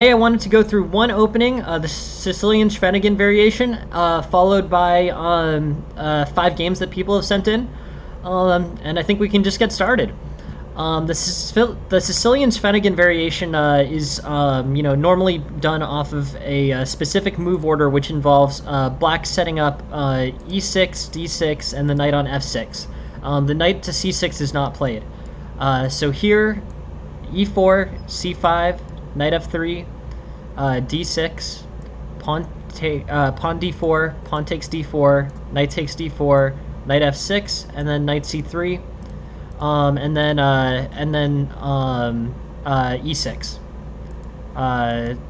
Today I wanted to go through one opening, the Sicilian Schwenningen variation, followed by 5 games that people have sent in, and I think we can just get started. The Sicilian Schwenningen variation is normally done off of a specific move order, which involves black setting up e6, d6, and the knight on f6. The knight to c6 is not played. So here, e4, c5, knight f3, d6, pawn d4, pawn takes d4, knight takes d4, knight f6, and then knight c3, and then e6.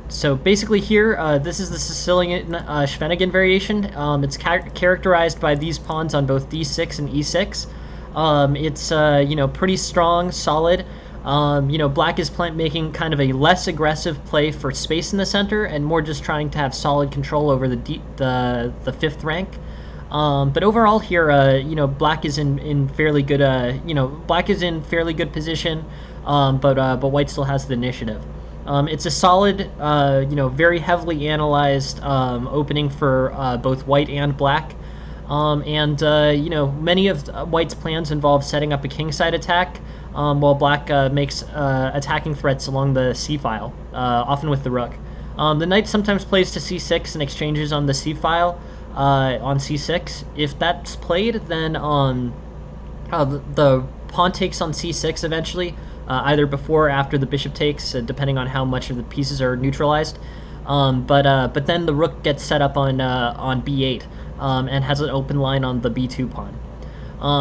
So basically here, this is the Sicilian Schwenningen variation. It's characterized by these pawns on both d6 and e6. It's pretty strong, solid. Black is making kind of a less aggressive play for space in the center and more just trying to have solid control over the fifth rank. But overall here, black is in fairly good, black is in fairly good position, but white still has the initiative. It's a solid, very heavily analyzed opening for both white and black. Many of white's plans involve setting up a kingside attack, while black makes attacking threats along the c-file, often with the rook. The knight sometimes plays to c6 and exchanges on the c-file on c6. If that's played, then the pawn takes on c6 eventually, either before or after the bishop takes, depending on how much of the pieces are neutralized. But then the rook gets set up on b8. And has an open line on the b2 pawn.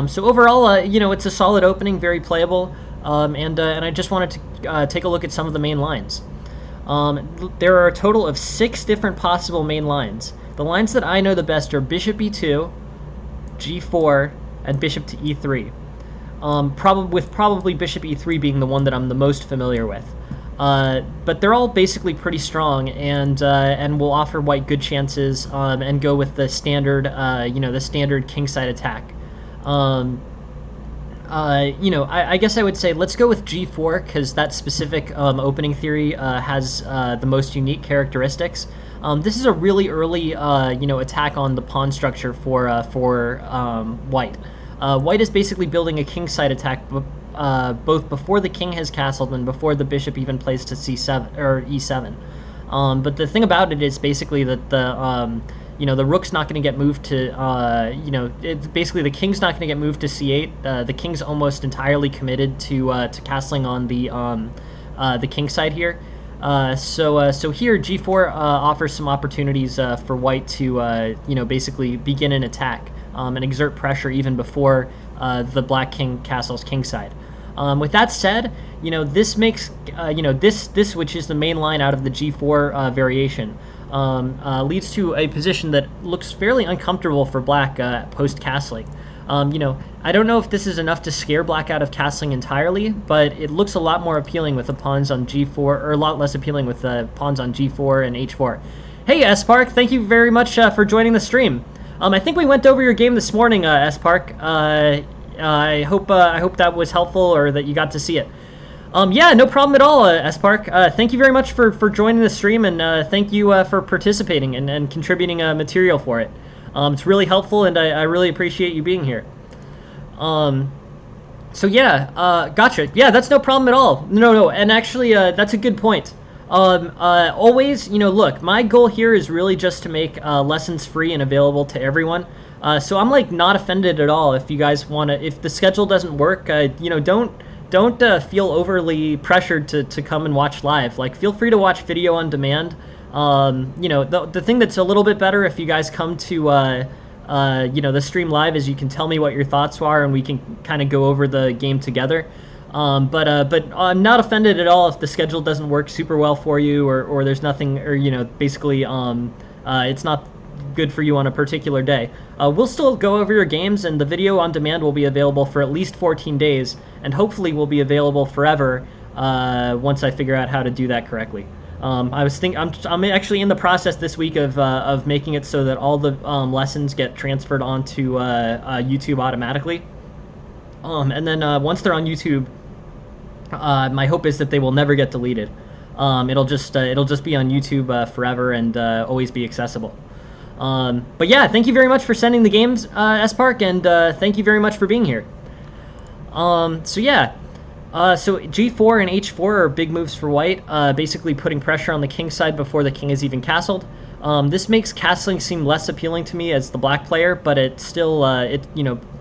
So overall, it's a solid opening, very playable, and I just wanted to take a look at some of the main lines. There are a total of 6 different possible main lines. The lines that I know the best are bishop e2, g4, and bishop to e3. Probably bishop e3 being the one that I'm the most familiar with. But they're all basically pretty strong, and will offer white good chances, and go with the standard, the standard kingside attack. I guess I would say let's go with g4 because that specific opening theory has the most unique characteristics. This is a really early, attack on the pawn structure for white. White is basically building a kingside attack both before the king has castled and before the bishop even plays to c7 or e7. But the thing about it is basically that the rook's not going to get moved to basically the king's not going to get moved to c8. The king's almost entirely committed to castling on the king side here. So here g4 offers some opportunities for white to basically begin an attack and exert pressure even before the black king castles kingside. With that said, this makes this which is the main line out of the g4 variation, leads to a position that looks fairly uncomfortable for black post castling. I don't know if this is enough to scare black out of castling entirely, but it looks a lot more appealing with the pawns on g4, or a lot less appealing with the pawns on g4 and h4. Hey, S-Park, thank you very much for joining the stream. I think we went over your game this morning, S-Park. I hope that was helpful, or that you got to see it. Yeah, no problem at all, S-Park. Thank you very much for joining the stream, and thank you for participating and contributing material for it. It's really helpful, and I really appreciate you being here. So yeah, gotcha. Yeah, that's no problem at all. No, and actually, that's a good point. Always, look, my goal here is really just to make lessons free and available to everyone. So I'm not offended at all if you guys want to. If the schedule doesn't work, don't feel overly pressured to come and watch live. Feel free to watch video on demand. The thing that's a little bit better if you guys come to the stream live is you can tell me what your thoughts are and we can kind of go over the game together. But I'm not offended at all if the schedule doesn't work super well for you, or there's nothing, or basically it's not good for you on a particular day. We'll still go over your games, and the video on demand will be available for at least 14 days, and hopefully will be available forever once I figure out how to do that correctly. I'm actually in the process this week of making it so that all the lessons get transferred onto YouTube automatically. And then once they're on YouTube, my hope is that they will never get deleted. It'll just be on YouTube forever and always be accessible. But yeah, thank you very much for sending the games, S-Park, and thank you very much for being here. So yeah, so G4 and H4 are big moves for white, basically putting pressure on the king side before the king is even castled. This makes castling seem less appealing to me as the black player, but it still,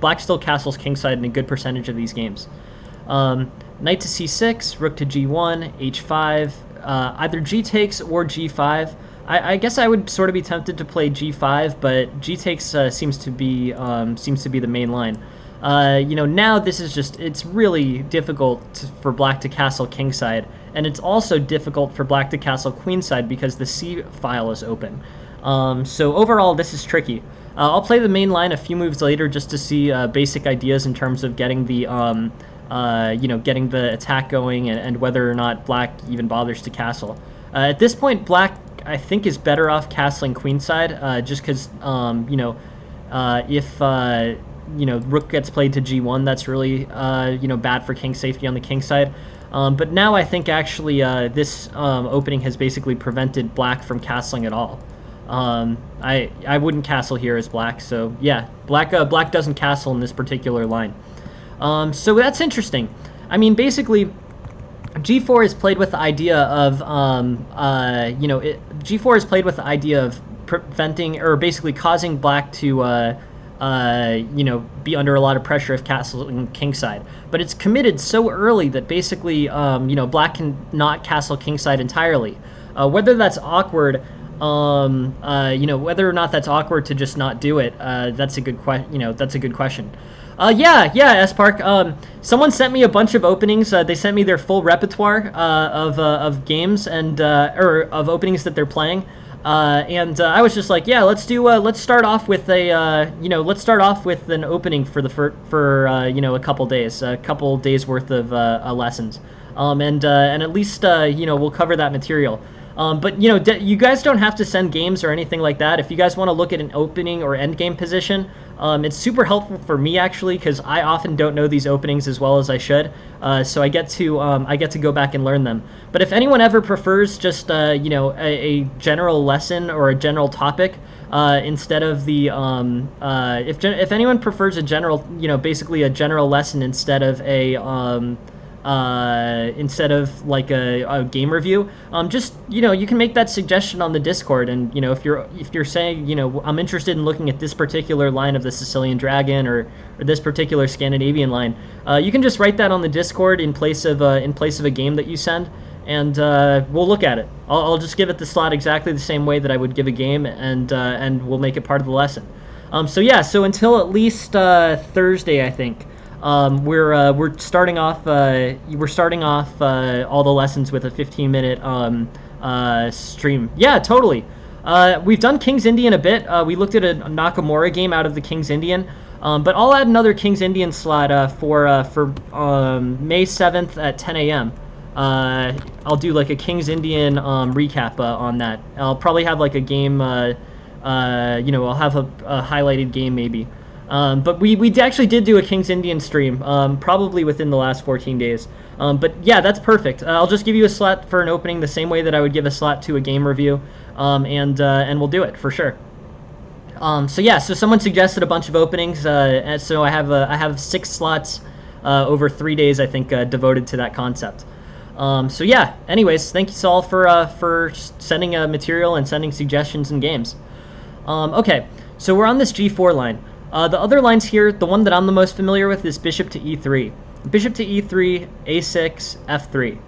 black still castles king side in a good percentage of these games. Knight to C6, rook to G1, H5, either G takes or G5. I guess I would sort of be tempted to play G5, but G takes seems to be the main line. Now this is just, it's really difficult for black to castle kingside, and it's also difficult for black to castle queenside because the C file is open. So overall, this is tricky. I'll play the main line a few moves later just to see basic ideas in terms of getting the, getting the attack going and whether or not black even bothers to castle. At this point, black, I think, is better off castling queenside, just because, if rook gets played to G1, that's really, bad for king safety on the king side. But now I think actually this opening has basically prevented black from castling at all. I wouldn't castle here as black, so yeah, black doesn't castle in this particular line. So that's interesting. I mean, basically, G4 is played with the idea of, G4 is played with the idea of preventing, or basically causing black to, be under a lot of pressure if castling kingside. But it's committed so early that basically, black can not castle kingside entirely. Whether that's awkward, whether or not that's awkward to just not do it, that's a good question. Yeah, S-Park. Someone sent me a bunch of openings. They sent me their full repertoire of games and or of openings that they're playing. And I was just like, yeah, let's start off with a an opening for a couple days worth of lessons. And at least we'll cover that material. But you guys don't have to send games or anything like that. If you guys want to look at an opening or endgame position, it's super helpful for me actually, because I often don't know these openings as well as I should. So I get to go back and learn them. But if anyone ever prefers just a general lesson or a general topic instead of the if anyone prefers a general basically a general lesson instead of like a game review, just you can make that suggestion on the Discord, and if you're saying I'm interested in looking at this particular line of the Sicilian Dragon or this particular Scandinavian line, you can just write that on the Discord in place of a game that you send, and we'll look at it. I'll just give it the slot exactly the same way that I would give a game, and we'll make it part of the lesson. So yeah, so until at least Thursday, I think. We're starting off all the lessons with a 15-minute stream. Yeah, totally. We've done King's Indian a bit. We looked at a Nakamura game out of the King's Indian, but I'll add another King's Indian slot for May 7th at 10 a.m. I'll do like a King's Indian recap on that. I'll probably have like a game. I'll have a highlighted game maybe. But we actually did do a King's Indian stream, probably within the last 14 days. But yeah, that's perfect. I'll just give you a slot for an opening the same way that I would give a slot to a game review, and we'll do it for sure. So yeah, so someone suggested a bunch of openings, and so I have 6 slots over 3 days, I think, devoted to that concept. So yeah, anyways, thank you all for sending material and sending suggestions and games. Okay, so we're on this G4 line. The other lines here, the one that I'm the most familiar with is bishop to E3. Bishop to E3, A6, F3.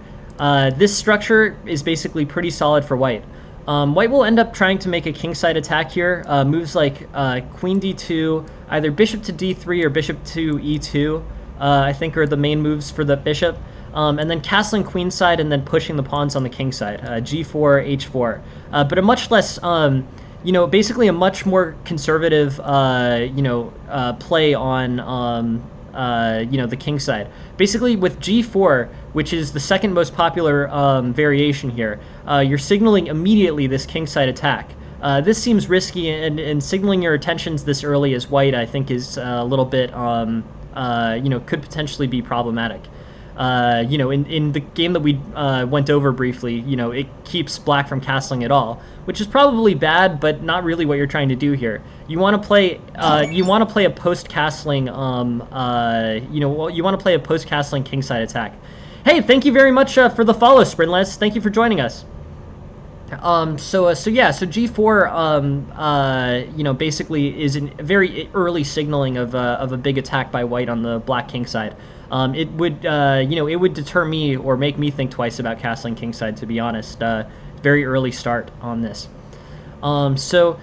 This structure is basically pretty solid for white. White will end up trying to make a kingside attack here. Moves like queen D2, either bishop to D3 or bishop to E2, I think are the main moves for the bishop. And then castling queenside and then pushing the pawns on the king side, G4, H4. But a much less... basically a much more conservative, play on, the king side. Basically, with G4, which is the second most popular variation here, you're signaling immediately this king side attack. This seems risky, and signaling your attentions this early as white, I think, is a little bit, could potentially be problematic. You know, in the game that we went over briefly, you know, it keeps black from castling at all, which is probably bad, but not really what you're trying to do here. You want to play a post-castling, you know, you want to play a post-castling kingside attack. Hey, thank you very much for the follow, Sprintless. Thank you for joining us. So G4, you know, basically is a very early signaling of a big attack by white on the black kingside. It would, you know, it would deter me or make me think twice about castling kingside, to be honest. Very early start on this. So,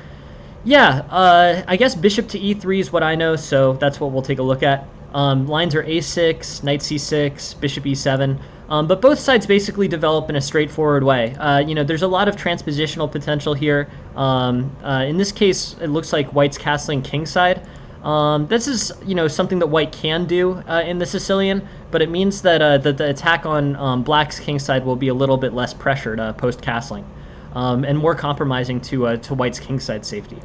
yeah, I guess bishop to e3 is what I know, so that's what we'll take a look at. Lines are a6, knight c6, bishop e7. But both sides basically develop in a straightforward way. You know, there's a lot of transpositional potential here. In this case, it looks like white's castling kingside. This is, you know, something that white can do in the Sicilian, but it means that, that the attack on black's kingside will be a little bit less pressured post-castling, and more compromising to white's kingside safety.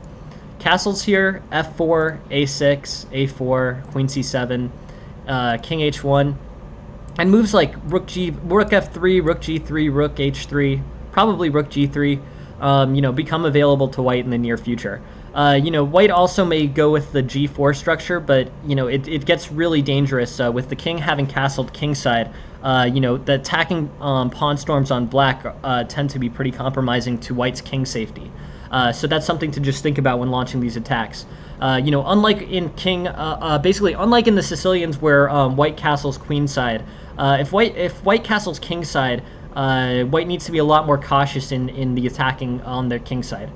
Castles here, f4, a6, a4, queen c7, king h1, and moves like rook f3, rook g3, rook h3, probably rook g3, you know, become available to white in the near future. You know, white also may go with the g4 structure, but, you know, it gets really dangerous with the king having castled kingside. You know, the attacking pawn storms on black tend to be pretty compromising to white's king safety. So that's something to just think about when launching these attacks. You know, unlike in basically unlike in the Sicilians where white castles queenside, if white castles kingside, white needs to be a lot more cautious in the attacking on their kingside.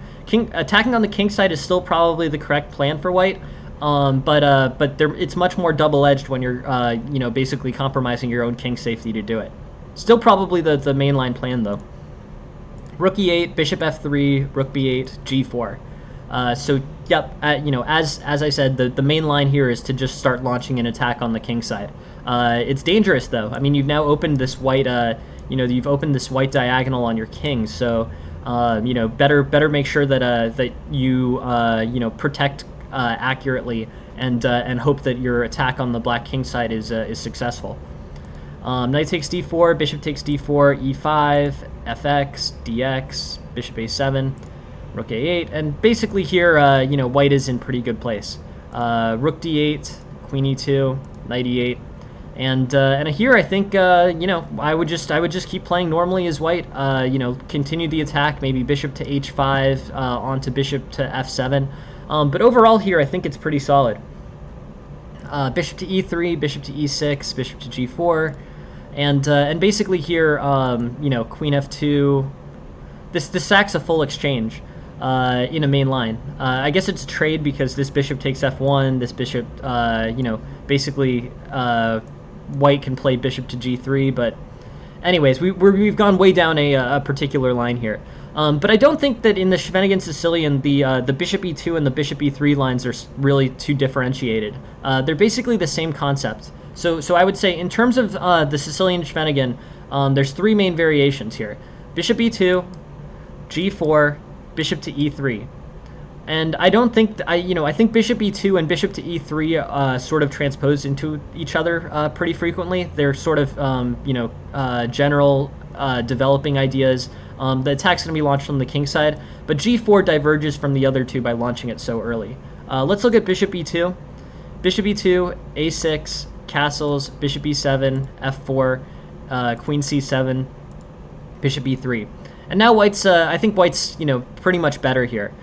Attacking on the kingside is still probably the correct plan for white, but it's much more double-edged when you're you know, basically compromising your own king safety to do it. Still probably the mainline plan though. Rook e8, bishop f3, rook b8, g4. So, yep, you know, as I said, the main line here is to just start launching an attack on the king side. It's dangerous, though. I mean, you've now opened this white, you know, you've opened this white diagonal on your king, so, you know, better make sure that that you, you know, protect accurately and hope that your attack on the black king side is successful. Knight takes d4, bishop takes d4, e5, fx, dx, bishop a7, rook a8, and basically here, you know, white is in pretty good place. Rook d8, queen e2, knight e8, and here I think, you know, I would just keep playing normally as white. You know, continue the attack, maybe bishop to h5, onto bishop to f7. But overall here, I think it's pretty solid. Bishop to e3, bishop to e6, bishop to g4. And basically here, you know, queen f2. This sacks a full exchange in a main line. I guess it's a trade because this bishop takes f1. This bishop, you know, basically white can play bishop to g3. But anyways, we've gone way down a particular line here. But I don't think that in the Scheveningen Sicilian, the bishop e2 and the bishop e3 lines are really too differentiated. They're basically the same concept. So I would say in terms of the Sicilian Scheveningen, there's three main variations here. Bishop e2, g4, bishop to e3. And I don't think, you know, I think bishop e2 and bishop to e3 sort of transpose into each other pretty frequently. They're sort of, you know, general developing ideas. The attack's going to be launched from the king side, but g4 diverges from the other two by launching it so early. Let's look at bishop e2. Bishop e2, a6, castles, bishop e7, f4, queen c7, bishop e3. And now white's, I think white's, you know, pretty much better here.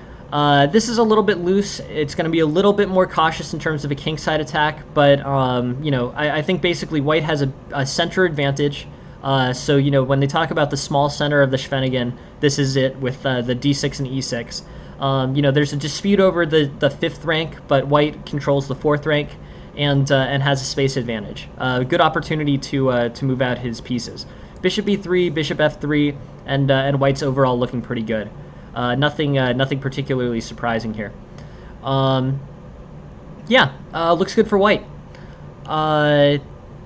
This is a little bit loose. It's going to be a little bit more cautious in terms of a kingside attack, but, you know, I think basically white has a center advantage. So, you know, when they talk about the small center of the Scheveningen, this is it with the d6 and e6. You know, there's a dispute over the fifth rank, but white controls the fourth rank and has a space advantage. Good opportunity to move out his pieces. Bishop e3, bishop f3, and white's overall looking pretty good. Nothing particularly surprising here. Yeah, looks good for white.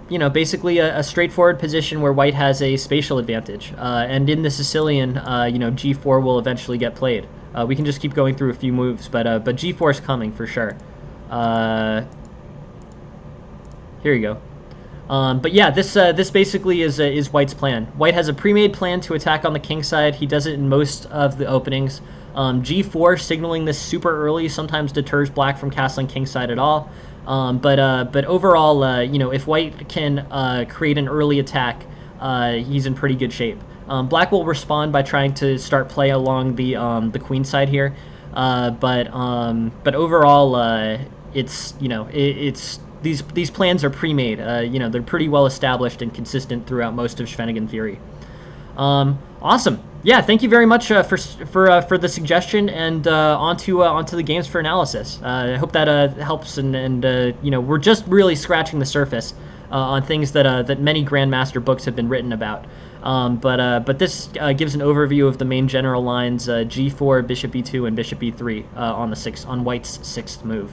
You know, basically a straightforward position where white has a spatial advantage. And in the Sicilian, you know, g4 will eventually get played. We can just keep going through a few moves, but g4 is coming for sure. Here you go. But yeah, this basically is White's plan. White has a pre-made plan to attack on the king side. He does it in most of the openings. G4 signaling this super early sometimes deters Black from castling king side at all. But overall, if White can create an early attack, he's in pretty good shape. Black will respond by trying to start play along the queen side here, but overall, it's these plans are pre-made. They're pretty well established and consistent throughout most of Schwenningen theory. Awesome. Yeah, thank you very much for the suggestion, and onto the games for analysis. I hope that helps, and we're just really scratching the surface on things that many Grandmaster books have been written about. But this gives an overview of the main general lines: G4, Bishop E2, and Bishop E3 on White's sixth move,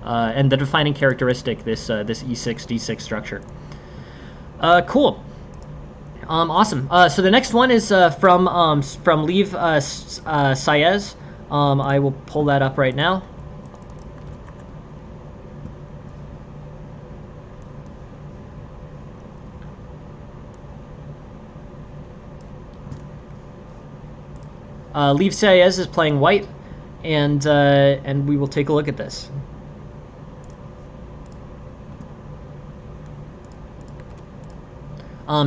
and the defining characteristic, this E6 D6 structure. Cool. Awesome. So the next one is from Lev Saez. I will pull that up right now. Lev Saez is playing White, and we will take a look at this.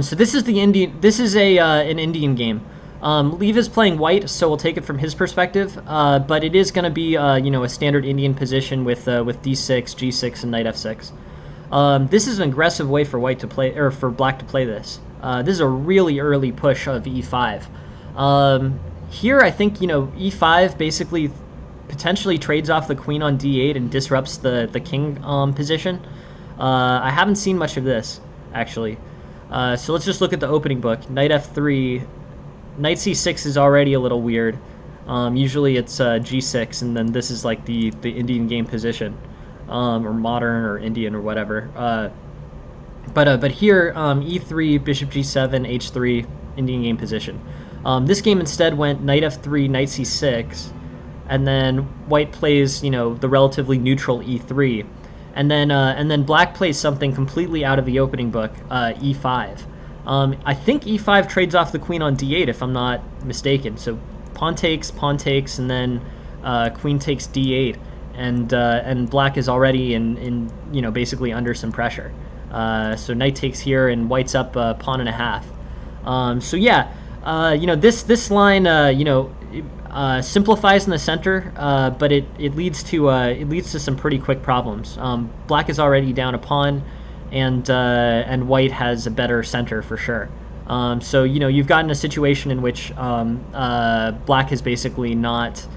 So this is the Indian. This is an Indian game. Lev is playing White, so we'll take it from his perspective. But it is going to be a standard Indian position with D6, G6, and Knight F6. This is an aggressive way for White to play, or for Black to play this. This is a really early push of E5. Here, I think E5 basically potentially trades off the queen on D8 and disrupts the king position. I haven't seen much of this actually. So let's just look at the opening book. Knight F3, Knight C6 is already a little weird. Usually it's G6, and then this is like the Indian game position, or modern or Indian or whatever. But here E3, Bishop G7, H3, Indian game position. This game instead went Knight F3, Knight C6, and then White plays the relatively neutral E3. And then Black plays something completely out of the opening book, E5. I think E5 trades off the queen on D8, if I'm not mistaken. So pawn takes, and then queen takes D8, and Black is already in basically under some pressure. So knight takes here, and White's up pawn and a half. So yeah, this line simplifies in the center, but it leads to some pretty quick problems. Black is already down a pawn, and White has a better center for sure. So you've gotten a situation in which Black has basically not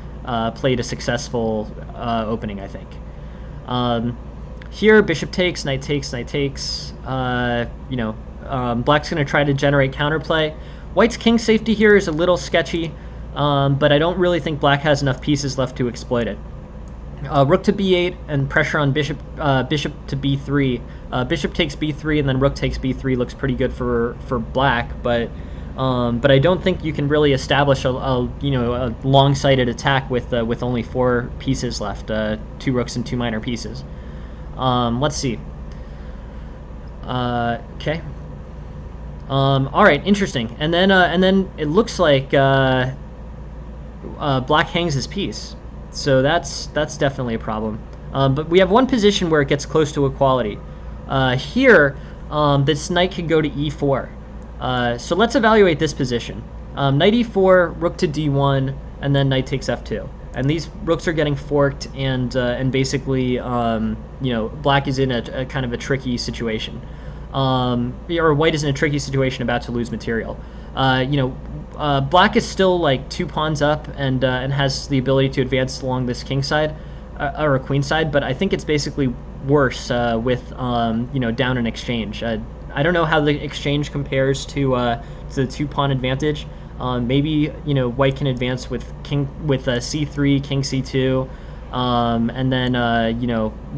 played a successful opening, I think. Here, bishop takes, knight takes, knight takes. Black's going to try to generate counterplay. White's king safety here is a little sketchy. But I don't really think Black has enough pieces left to exploit it. Rook to b8 and pressure on bishop to b3. Bishop takes b3 and then rook takes b3 looks pretty good for Black, but I don't think you can really establish a long-sighted attack with only 4 pieces left, 2 rooks and 2 minor pieces. Let's see. Okay. All right, interesting. And then it looks like Black hangs his piece, so that's definitely a problem. But we have one position where it gets close to equality. Here, this knight could go to e4. So let's evaluate this position. Knight e4, rook to d1, and then knight takes f2. And these rooks are getting forked, and basically, Black is in a kind of a tricky situation. Or White is in a tricky situation, about to lose material. Black is still like 2 pawns up and has the ability to advance along this king side or a queen side, but I think it's basically worse with down an exchange. I don't know how the exchange compares to the 2 pawn advantage. Maybe White can advance with c3, king c2, and then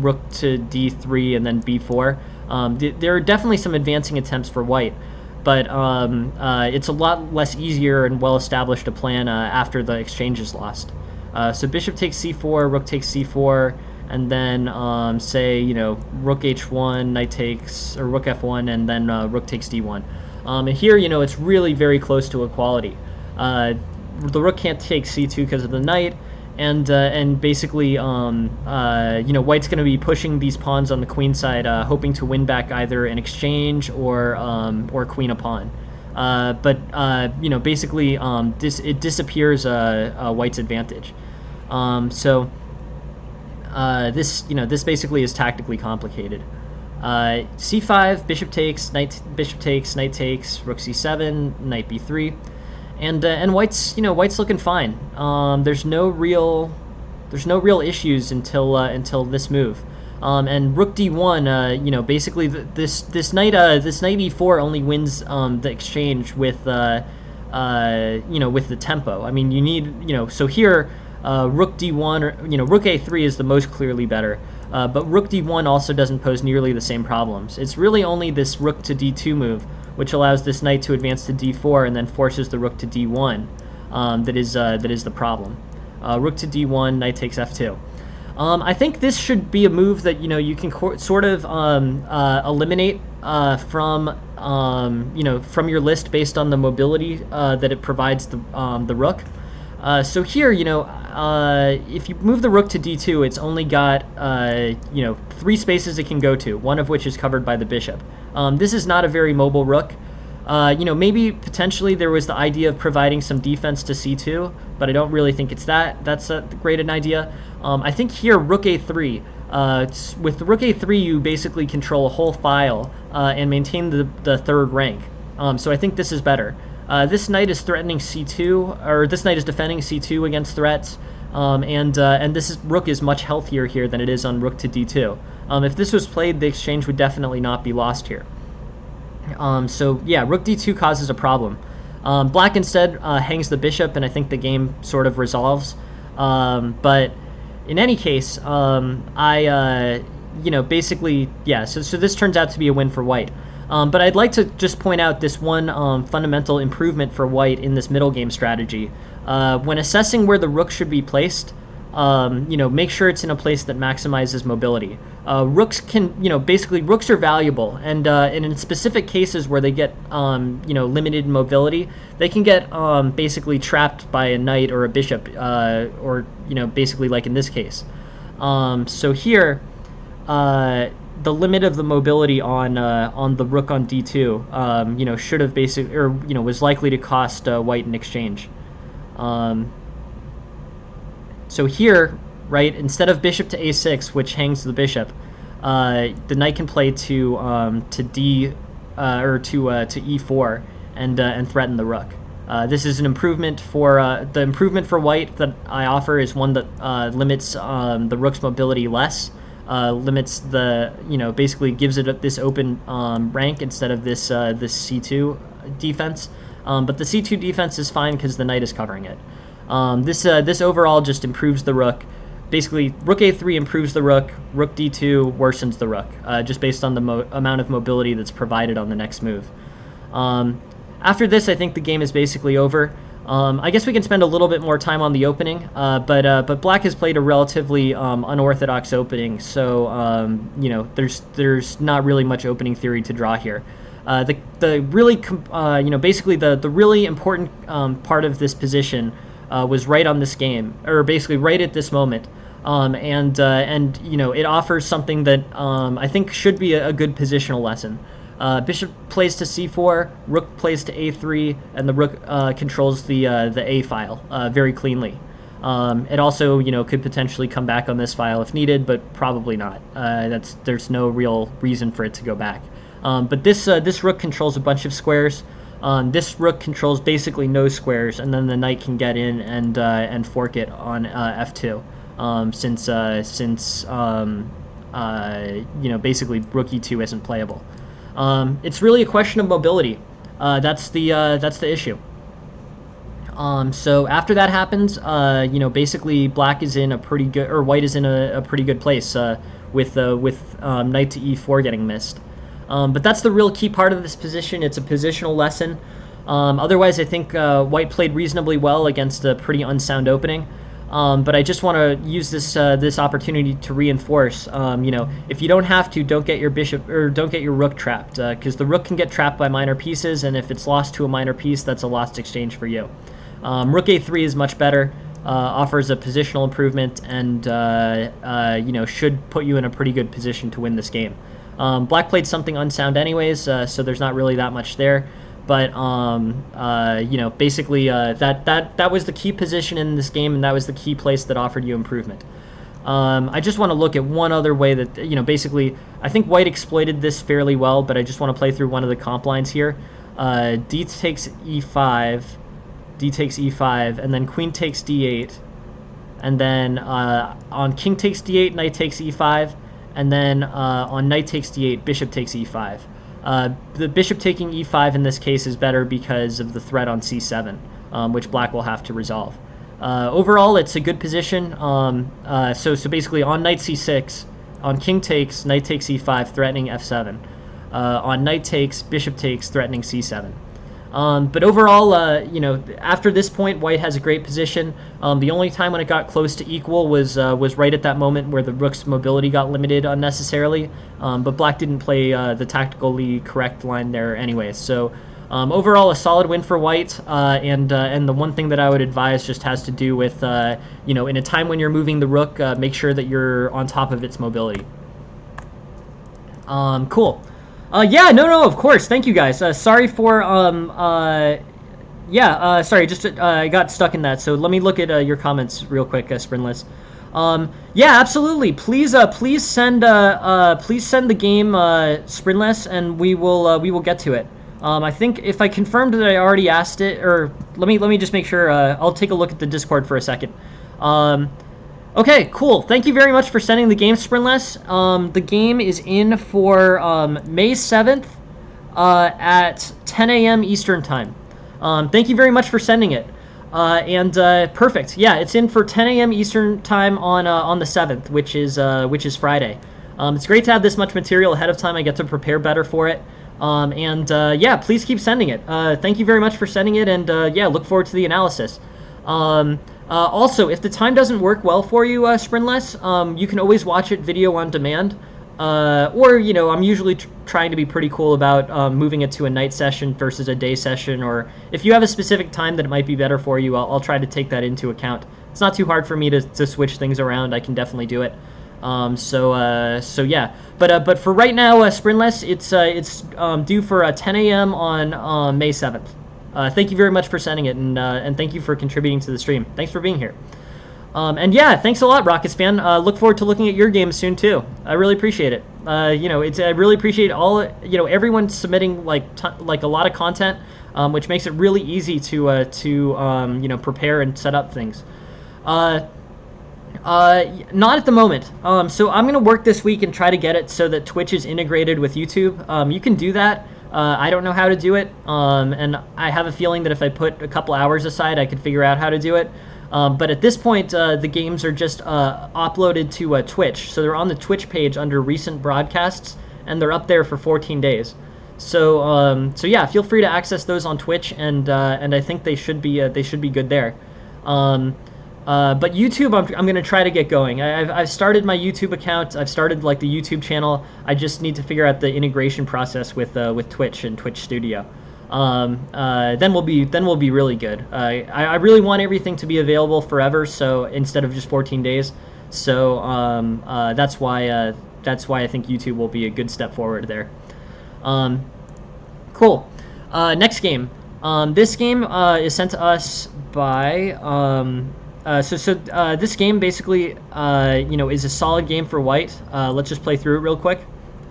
rook to d3 and then b4. There are definitely some advancing attempts for White, but it's a lot less easier and well established a plan after the exchange is lost. So bishop takes c4, rook takes c4, and then say rook h1, knight takes, or rook f1, and then rook takes d1. And here it's really very close to equality. The rook can't take c2 because of the knight, and basically white's going to be pushing these pawns on the queen side, hoping to win back either an exchange or queen a pawn. But basically it disappears white's advantage. So this basically is tactically complicated. c5, bishop takes, knight takes, rook c7, knight b3, and white's looking fine. There's no real issues until this move. And rook d1, basically this knight e4 only wins the exchange with with the tempo. I mean, you need so here rook d1, or rook a3 is the most clearly better. But rook d1 also doesn't pose nearly the same problems. It's really only this rook to d2 move, which allows this knight to advance to d4 and then forces the rook to d1, that is the problem. Rook to d1, knight takes f2. I think this should be a move that you can sort of eliminate from from your list based on the mobility that it provides the rook. So here, if you move the rook to d2, it's only got 3 spaces it can go to, one of which is covered by the bishop. This is not a very mobile rook. Maybe potentially there was the idea of providing some defense to c2, but I don't really think that's a great an idea. I think here rook a3. With rook a3, you basically control a whole file and maintain the third rank. So I think this is better. This knight is threatening c2, or this knight is defending c2 against threats, and this rook is much healthier here than it is on rook to d2. If this was played, the exchange would definitely not be lost here. So yeah, rook d2 causes a problem. Black instead hangs the bishop, and I think the game sort of resolves. But in any case, basically, yeah. So this turns out to be a win for white. But I'd like to just point out this one fundamental improvement for white in this middle game strategy. When assessing where the rook should be placed, make sure it's in a place that maximizes mobility. Rooks can, basically rooks are valuable, and in specific cases where they get, limited mobility, they can get basically trapped by a knight or a bishop, or basically like in this case. So here, the limit of the mobility on the rook on d2, should have basically, or was likely to cost white an exchange. So here, right, instead of bishop to a6, which hangs the bishop, the knight can play to d or to e4 and threaten the rook. This is an improvement for the improvement for white that I offer is one that limits the rook's mobility less, limits the basically gives it this open rank instead of this c2 defense. But the c2 defense is fine because the knight is covering it. This overall just improves the rook. Basically, rook a3 improves the rook, rook d2 worsens the rook, just based on the amount of mobility that's provided on the next move. After this, I think the game is basically over. I guess we can spend a little bit more time on the opening, but Black has played a relatively unorthodox opening, so there's not really much opening theory to draw here. The really basically the really important part of this position was right on this game, or basically right at this moment, and it offers something that I think should be a good positional lesson. Bishop plays to c4, rook plays to a3, and the rook controls the a file very cleanly. It also could potentially come back on this file if needed, but probably not. There's no real reason for it to go back. But this rook controls a bunch of squares. This rook controls basically no squares, and then the knight can get in and fork it on f2, since basically rook e2 isn't playable. It's really a question of mobility. That's the issue. So after that happens, basically black is in a pretty good, or white is in a pretty good place with knight to e4 getting missed. But that's the real key part of this position. It's a positional lesson. Otherwise, I think white played reasonably well against a pretty unsound opening. But I just want to use this opportunity to reinforce, if you don't have to, don't get your bishop or don't get your rook trapped, because the rook can get trapped by minor pieces, and if it's lost to a minor piece, that's a lost exchange for you. Rook a3 is much better, offers a positional improvement, and should put you in a pretty good position to win this game. Black played something unsound anyways, so there's not really that much there. But basically that was the key position in this game, and that was the key place that offered you improvement. I just want to look at one other way that basically I think White exploited this fairly well, but I just want to play through one of the comp lines here. D takes e5, D takes e5, and then Queen takes d8, and then on King takes d8, Knight takes e5, and then on Knight takes d8, Bishop takes e5. The bishop taking e5 in this case is better because of the threat on c7, which Black will have to resolve. Overall, it's a good position. So basically on Knight c6, on King takes, Knight takes e5, threatening f7. On Knight takes, Bishop takes, threatening c7. But overall, after this point, White has a great position. The only time when it got close to equal was right at that moment where the rook's mobility got limited unnecessarily. But Black didn't play the tactically correct line there anyway. So overall, a solid win for White. And the one thing that I would advise just has to do with, in a time when you're moving the rook, make sure that you're on top of its mobility. Cool. No, of course. Thank you, guys. Sorry for, sorry, just I got stuck in that. So let me look at your comments real quick, Sprintless. Yeah, absolutely. Please send the game, Sprintless, and we will get to it. I think if I confirmed that I already asked it, or let me just make sure. I'll take a look at the Discord for a second. Okay, cool. Thank you very much for sending the game, Sprintless. The game is in for May 7th at 10 a.m. Eastern Time. Thank you very much for sending it. Perfect. Yeah, it's in for 10 a.m. Eastern Time on the 7th, which is Friday. It's great to have this much material ahead of time. I get to prepare better for it. Yeah, please keep sending it. Thank you very much for sending it, and yeah, look forward to the analysis. Also, if the time doesn't work well for you, Sprintless, you can always watch it video on demand. Or, I'm usually trying to be pretty cool about moving it to a night session versus a day session, or if you have a specific time that it might be better for you, I'll try to take that into account. It's not too hard for me to switch things around. I can definitely do it. So yeah. But for right now, Sprintless, it's due for 10 a.m. on May 7th. Thank you very much for sending it, and thank you for contributing to the stream. Thanks for being here. And yeah, thanks a lot, Rockets fan. Look forward to looking at your games soon too. I really appreciate it. I really appreciate all everyone submitting like a lot of content, which makes it really easy to prepare and set up things. Not at the moment. So I'm gonna work this week and try to get it so that Twitch is integrated with YouTube. You can do that. I don't know how to do it, and I have a feeling that if I put a couple hours aside, I could figure out how to do it. But at this point, the games are just uploaded to Twitch. So they're on the Twitch page under recent broadcasts, and they're up there for 14 days. So yeah, feel free to access those on Twitch, and I think they should be good there. But YouTube, I'm gonna try to get going. I've started my YouTube account. I've started like the YouTube channel. I just need to figure out the integration process with Twitch and Twitch Studio. Then we'll be really good. I really want everything to be available forever, so instead of just 14 days. So that's why I think YouTube will be a good step forward there. Cool. Next game. This game is sent to us by. This game basically, is a solid game for White. Let's just play through it real quick.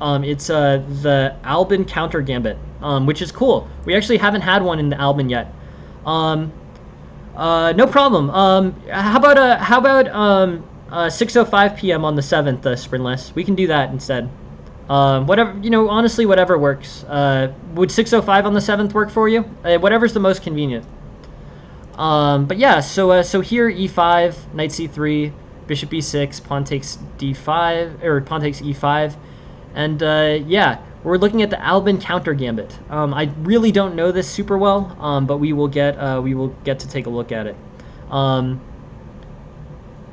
It's the Albin counter gambit, which is cool. We actually haven't had one in the Albin yet. No problem. How about 6:05 p.m. on the 7th, Sprintless? We can do that instead. Whatever, honestly, whatever works. Would 6:05 on the 7th work for you? Whatever's the most convenient. But yeah, so here e5, knight c3, bishop e6, pawn takes d5, or pawn takes e5, and yeah, we're looking at the Albin counter gambit. I really don't know this super well, but we will get to take a look at it.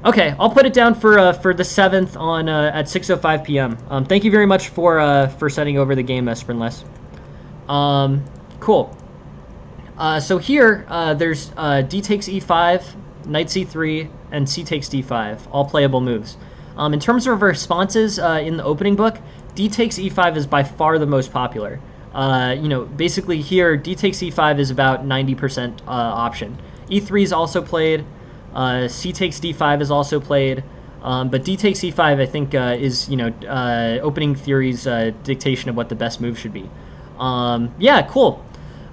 Okay, I'll put it down for the 7th on at 6:05 p.m. Thank you very much for sending over the game, Sprintless. Cool. So here, there's d takes e5, knight c3, and c takes d5, all playable moves. In terms of responses in the opening book, d takes e5 is by far the most popular. Basically here, d takes e5 is about 90% option. e3 is also played. C takes d5 is also played, but d takes e5 I think is opening theory's dictation of what the best move should be. Yeah, cool.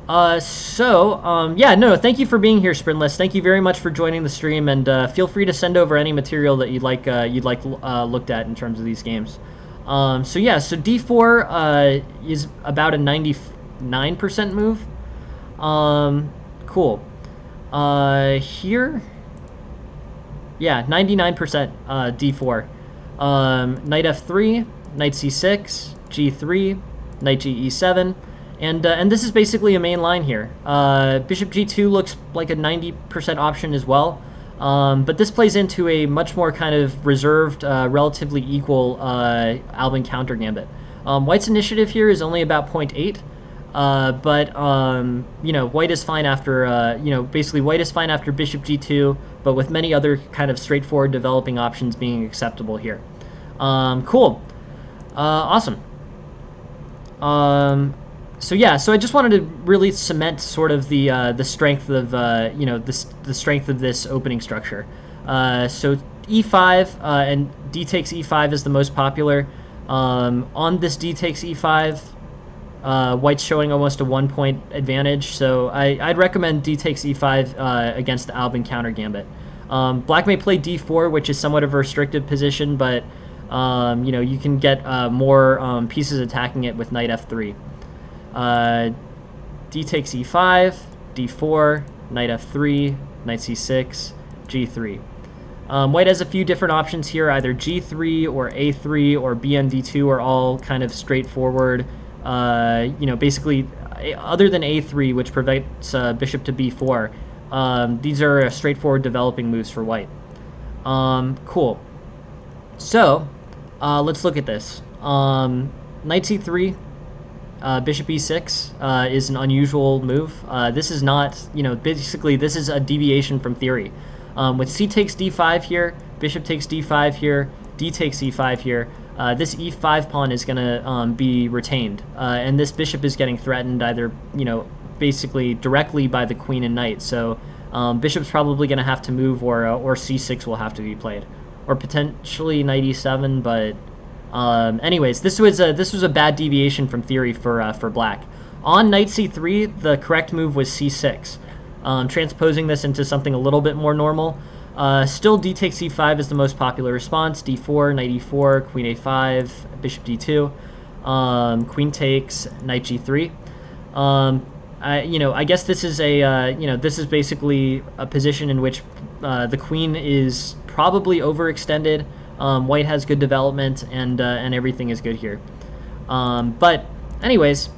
Thank you for being here, Sprintless. Thank you very much for joining the stream, and feel free to send over any material that you'd like looked at in terms of these games. So d4 is about a 99% move. Cool. Here. Yeah, 99% d4. Knight f3, knight c6, g3, knight ge7, and this is basically a main line here. Bishop g2 looks like a 90% option as well, but this plays into a much more kind of reserved, relatively equal Albin counter gambit. White's initiative here is only about 0.8. White is fine after, basically white is fine after bishop g2, but with many other kind of straightforward developing options being acceptable here. Cool. Awesome. So I just wanted to really cement sort of the strength of, the strength of this opening structure. So e5 and d takes e5 is the most popular. On this d takes e5, White's showing almost a 1-point advantage, so I'd recommend d takes e5 against the Albin counter gambit. Black may play d4, which is somewhat of a restrictive position, but you can get more pieces attacking it with knight f3. D takes e5, d4, knight f3, knight c6, g3. White has a few different options here, either g3 or a3 or bnd2 are all kind of straightforward. Basically, other than a3, which prevents bishop to b4, these are straightforward developing moves for white. Cool. So, let's look at this. Knight c3, bishop e6 is an unusual move. This is not, basically this is a deviation from theory. With c takes d5 here, bishop takes d5 here, d takes e5 here, this e5 pawn is going to be retained, and this bishop is getting threatened either, basically directly by the queen and knight. So bishop's probably going to have to move, or c6 will have to be played, or potentially knight e7. But anyways, this was a bad deviation from theory for black. On knight c3, the correct move was c6. Transposing this into something a little bit more normal. Still, d takes e5 is the most popular response. d4, knight e4, queen a5, bishop d2, queen takes, knight g3. I guess this is this is basically a position in which the queen is probably overextended. White has good development, and everything is good here. But anyways,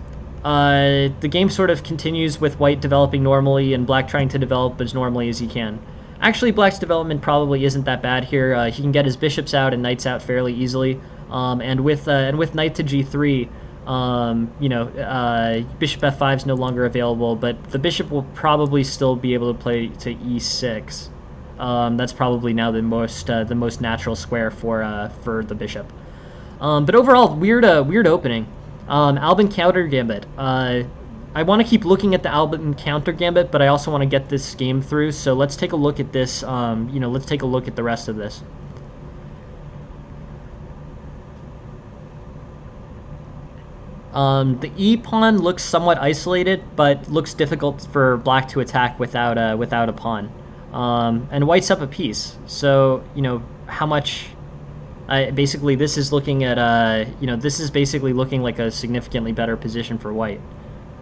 the game sort of continues with white developing normally and black trying to develop as normally as he can. Actually, black's development probably isn't that bad here. He can get his bishops out and knights out fairly easily. And with knight to g3, bishop f5 is no longer available, but the bishop will probably still be able to play to e6. That's probably now the most natural square for the bishop. But overall, weird opening. Albin counter gambit. I want to keep looking at the Albin counter gambit, but I also want to get this game through. So let's take a look at this. Let's take a look at the rest of this. The e pawn looks somewhat isolated, but looks difficult for black to attack without a pawn. And white's up a piece. So how much? Basically, this is looking at this is basically looking like a significantly better position for white.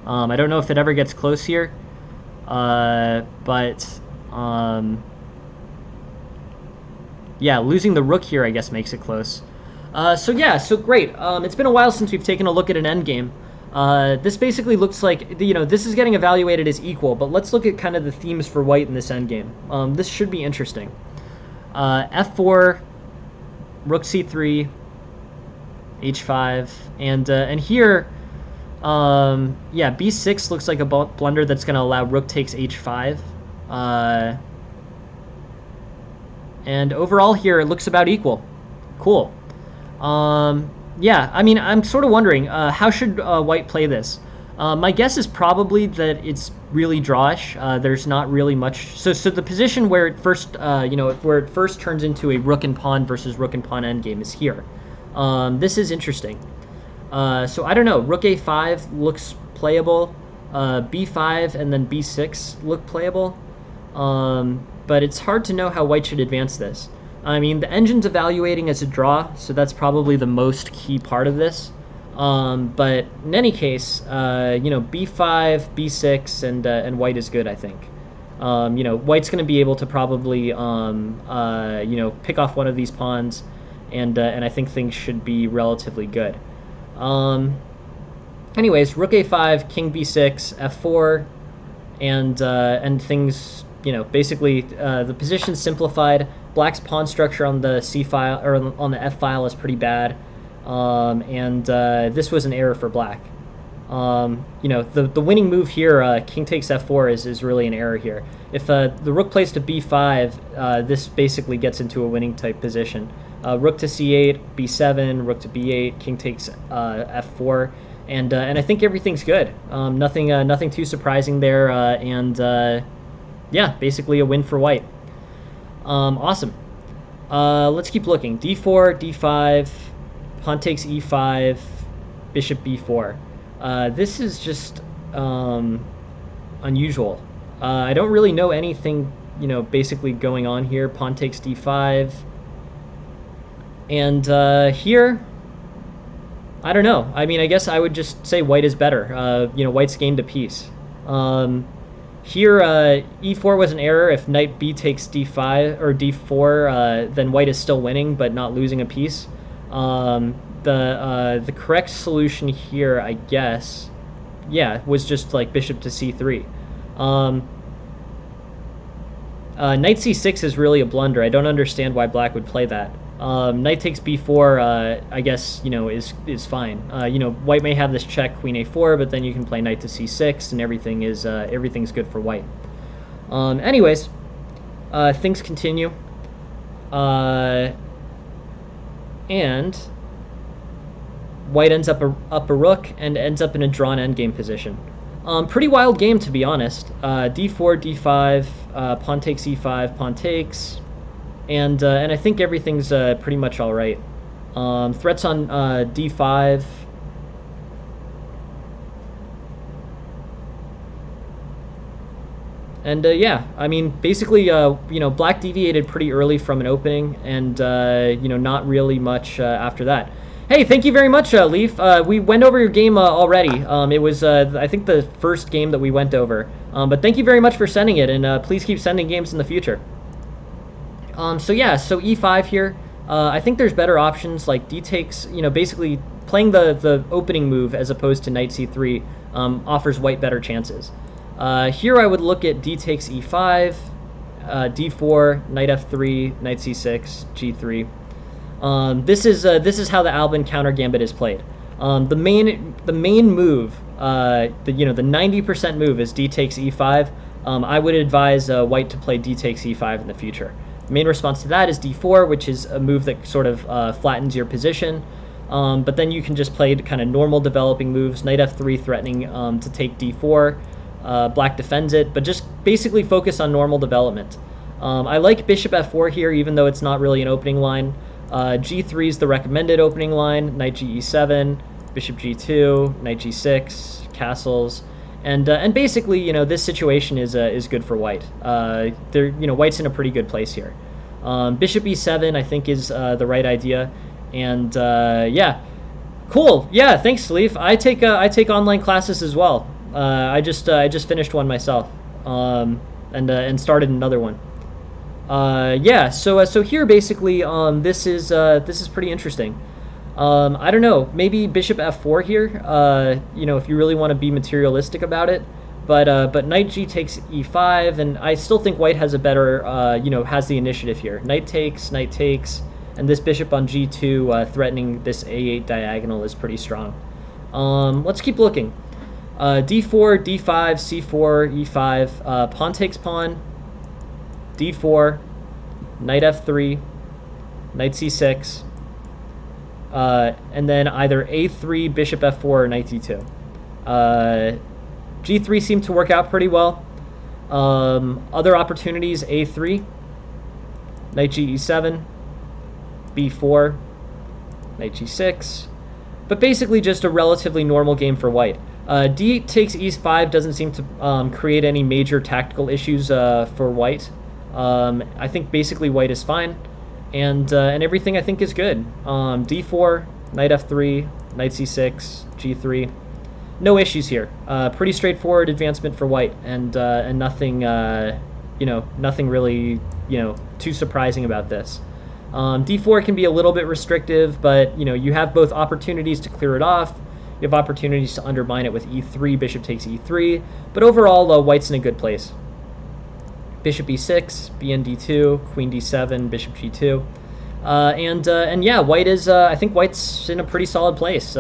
I don't know if it ever gets close here, but yeah, losing the rook here I guess makes it close. So great. It's been a while since we've taken a look at an endgame. This basically looks like this is getting evaluated as equal, but let's look at kind of the themes for white in this endgame. This should be interesting. F4, rook c3, h5, and here, yeah, b6 looks like a blunder that's going to allow rook takes h5. And overall here, it looks about equal. Cool. Yeah, I mean, I'm sort of wondering, how should white play this? My guess is probably that it's really drawish. There's not really much. So the position where it first, where it first turns into a rook and pawn versus rook and pawn endgame is here. This is interesting. So I don't know. Rook a5 looks playable. B5 and then b6 look playable. But it's hard to know how white should advance this. I mean, the engine's evaluating as a draw, so that's probably the most key part of this. But in any case, b5, b6, and white is good, I think. White's going to be able to probably, pick off one of these pawns, and I think things should be relatively good. Anyways, rook a5, king b6, f4, and things, basically the position's simplified. Black's pawn structure on the c file or on the f file is pretty bad. This was an error for black. The winning move here, king takes f4, is really an error here. If the rook plays to b5, this basically gets into a winning type position. Rook to c8, b7, rook to b8, king takes f4, and I think everything's good. Nothing too surprising there, yeah, basically a win for white. Awesome. Let's keep looking. d4, d5. Pawn takes e5, bishop b4. This is just unusual. I don't really know anything, basically going on here. Pawn takes d5. And here, I don't know. I mean, I guess I would just say white is better. White's gained a piece. Here, e4 was an error. If knight b takes d5 or d4, then white is still winning, but not losing a piece. The correct solution here, I guess, yeah, was just like bishop to c3. Knight c6 is really a blunder. I don't understand why black would play that. Knight takes b4, I guess, is fine. White may have this check, queen a4, but then you can play knight to c6, and everything's good for white. Anyways, things continue. And white ends up a rook and ends up in a drawn endgame position. Pretty wild game, to be honest. d4, d5, pawn takes e5, pawn takes, and I think everything's pretty much all right. Threats on d5. And yeah, I mean, basically, black deviated pretty early from an opening, and not really much after that. Hey, thank you very much, Leaf. We went over your game already. It was, I think, the first game that we went over. But thank you very much for sending it, and please keep sending games in the future. So yeah, so e5 here. I think there's better options like d takes. Basically playing the opening move as opposed to knight c3 offers white better chances. Here I would look at d takes e5, d4, knight f3, knight c6, g3. This is how the Albin counter gambit is played. The main move, the 90% move is d takes e5. I would advise white to play d takes e5 in the future. The main response to that is d4, which is a move that sort of flattens your position. But then you can just play kind of normal developing moves. Knight f3 threatening to take d4. Black defends it, but just basically focus on normal development. I like bishop f4 here, even though it's not really an opening line. G3 is the recommended opening line. Knight ge7, bishop g2, knight g6, castles, and basically, this situation is good for white. White's in a pretty good place here. Bishop e7, I think, is the right idea, and yeah, cool. Yeah, thanks, Leaf. I take online classes as well. I just finished one myself, and started another one. Yeah, so here basically, this is pretty interesting. I don't know, maybe bishop f4 here. If you really want to be materialistic about it, But knight g takes e5, and I still think white has a better, has the initiative here. Knight takes, and this bishop on g2 threatening this a8 diagonal is pretty strong. Let's keep looking. d4, d5, c4, e5, pawn takes pawn, d4, knight f3, knight c6, and then either a3, bishop f4, or knight d2. G3 seemed to work out pretty well. Other opportunities, A3, knight G7, B4, knight G6, but basically just a relatively normal game for white. D takes E5 doesn't seem to create any major tactical issues for white. I think basically white is fine, and everything I think is good. D4, knight F3, knight C6, G3. No issues here. Pretty straightforward advancement for white, and nothing, nothing really, too surprising about this. D4 can be a little bit restrictive, but you have both opportunities to clear it off. You have opportunities to undermine it with E3. Bishop takes E3, but overall, white's in a good place. Bishop E6, Bn D2, Queen D7, Bishop G2, and yeah, white is. I think white's in a pretty solid place.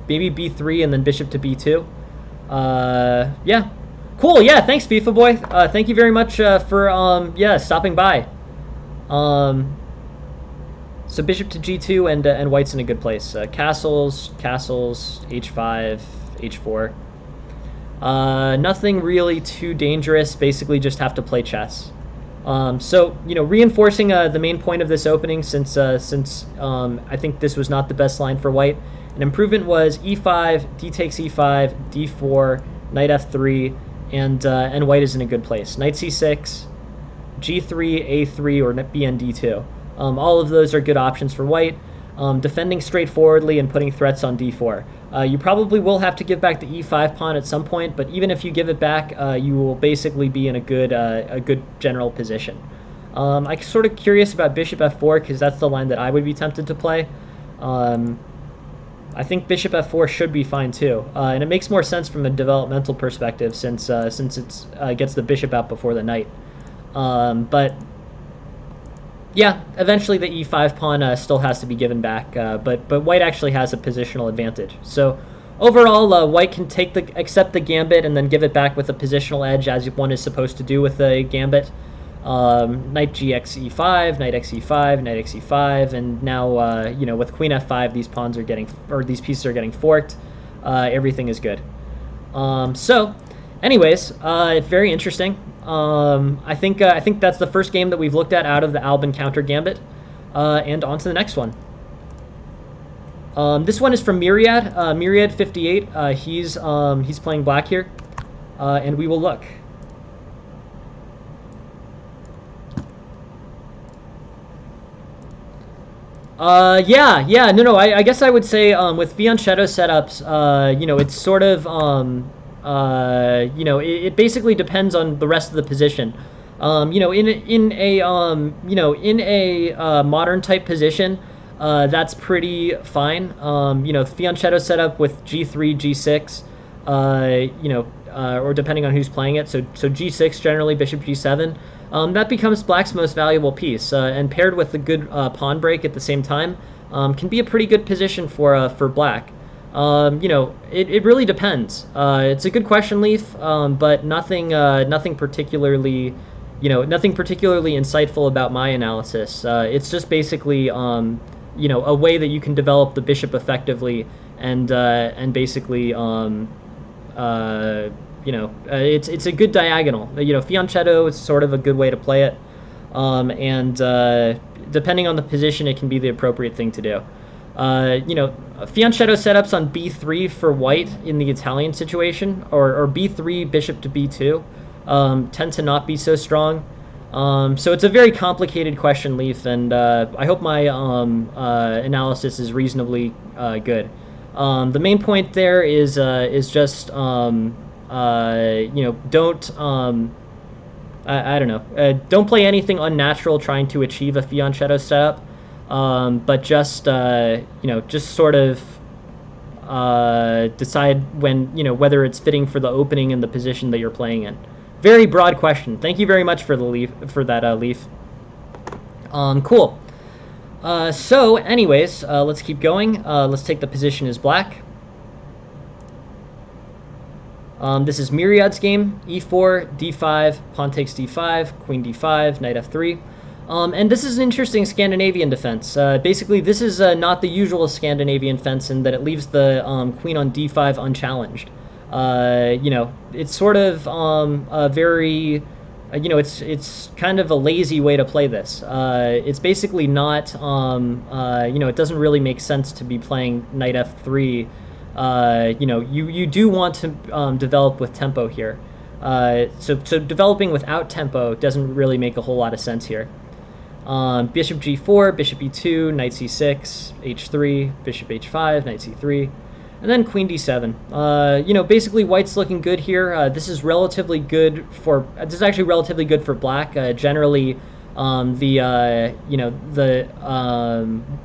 Maybe b3 and then bishop to b2. Yeah, cool. Yeah, thanks, FIFA boy. Thank you very much for stopping by. So bishop to g2 and white's in a good place. Castles, h5, h4. Nothing really too dangerous. Basically, just have to play chess. So reinforcing the main point of this opening, since I think this was not the best line for white. An improvement was e5, d takes e5, d4, knight f3, and white is in a good place. Knight c6, g3, a3, or bn d2. All of those are good options for white. Defending straightforwardly and putting threats on d4. You probably will have to give back the e5 pawn at some point, but even if you give it back, you will basically be in a good general position. I'm sort of curious about bishop f4 because that's the line that I would be tempted to play. I think bishop f4 should be fine too, and it makes more sense from a developmental perspective since it gets the bishop out before the knight. But yeah, eventually the e5 pawn still has to be given back, but white actually has a positional advantage. So overall, white can accept the gambit and then give it back with a positional edge, as one is supposed to do with a gambit. Knight gx e5, knight x e5, knight x e5, and now with queen f5, these pieces are getting forked. Everything is good. So, anyways, very interesting. I think that's the first game that we've looked at out of the Albin counter gambit, and on to the next one. This one is from Myriad. Myriad 58. He's playing black here, and we will look. I guess I would say with Fianchetto setups, it's sort of it basically depends on the rest of the position. In a modern type position, that's pretty fine. Fianchetto setup with G3, G6, or depending on who's playing it. So G6 generally, bishop G7. That becomes black's most valuable piece, and paired with a good pawn break at the same time, can be a pretty good position for black. It really depends. It's a good question, Leaf, but nothing particularly insightful about my analysis. It's just basically a way that you can develop the bishop effectively, and basically it's a good diagonal. Fianchetto is sort of a good way to play it, and depending on the position, it can be the appropriate thing to do. Fianchetto setups on b3 for white in the Italian situation, or b3 bishop to b2, tend to not be so strong. So it's a very complicated question, Leaf, and I hope my analysis is reasonably good. The main point there is just don't don't play anything unnatural trying to achieve a Fianchetto setup, but just sort of decide when, whether it's fitting for the opening and the position that you're playing in. Very broad question. Thank you very much for the leaf, for that leaf. Cool. So anyways, let's keep going. Let's take the position as black. This is Myriad's game. E4, D5, pawn takes D5, queen D5, knight F3. And this is an interesting Scandinavian defense. Basically, this is not the usual Scandinavian fence in that it leaves the queen on D5 unchallenged. It's sort of a very, it's kind of a lazy way to play this. It's basically not, it doesn't really make sense to be playing knight F3. You do want to develop with tempo here. So developing without tempo doesn't really make a whole lot of sense here. Bishop G4, Bishop E2, Knight C6, H3, Bishop H5, Knight C3, and then Queen D7. Basically White's looking good here. This is relatively good for. This is actually relatively good for Black. Generally, the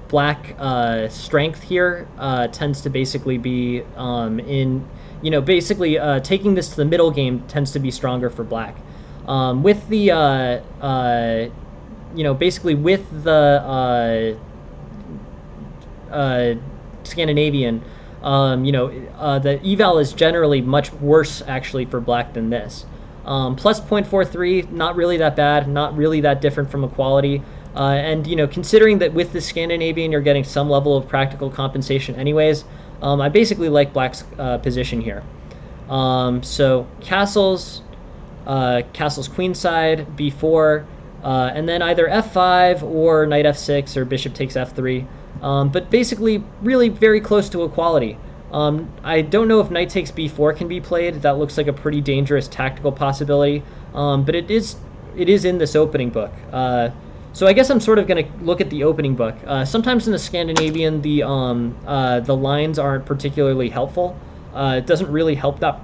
Black strength here tends to basically be taking this to the middle game tends to be stronger for Black. With the basically with the Scandinavian, the eval is generally much worse actually for Black than this. Plus 0.43, not really that bad, not really that different from equality. And considering that with the Scandinavian you're getting some level of practical compensation anyways, I basically like Black's position here. So castles queenside, b4, and then either f5 or knight f6 or bishop takes f3. But basically really very close to equality. I don't know if knight takes b4 can be played. That looks like a pretty dangerous tactical possibility, but it is in this opening book. So I guess I'm sort of going to look at the opening book. Sometimes in the Scandinavian, the lines aren't particularly helpful. It doesn't really help that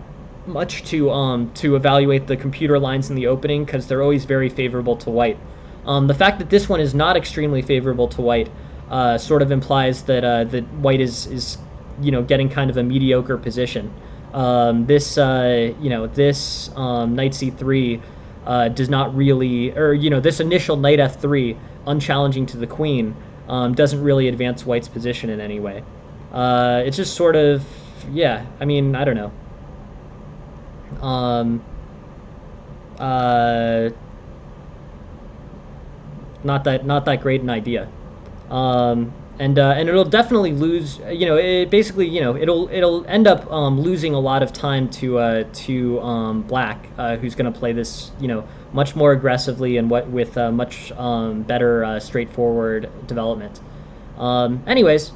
much to evaluate the computer lines in the opening because they're always very favorable to White. The fact that this one is not extremely favorable to White sort of implies that that White is getting kind of a mediocre position. This knight c3 does not really, or this initial knight f3 unchallenging to the queen doesn't really advance White's position in any way. It's just sort of, yeah, I mean, I don't know. Not that great an idea. And it'll definitely lose. It basically, it'll end up losing a lot of time to Black, who's going to play this, much more aggressively and with much better straightforward development. Anyways,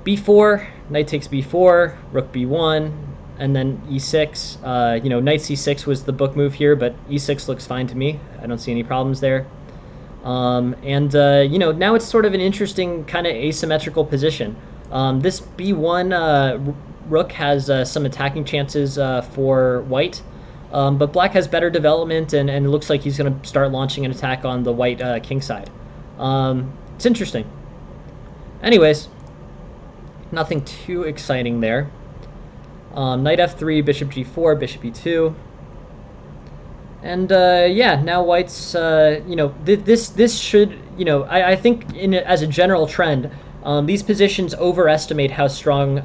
b4, knight takes b4, rook b1, and then e6. Knight c6 was the book move here, but e6 looks fine to me. I don't see any problems there. Now it's sort of an interesting kind of asymmetrical position. This b1 rook has some attacking chances for White, but Black has better development, and it looks like he's going to start launching an attack on the White king side. It's interesting. Anyways, nothing too exciting there. Knight f3, bishop g4, bishop e2. And yeah, now White's, this should, I think as a general trend, these positions overestimate how strong,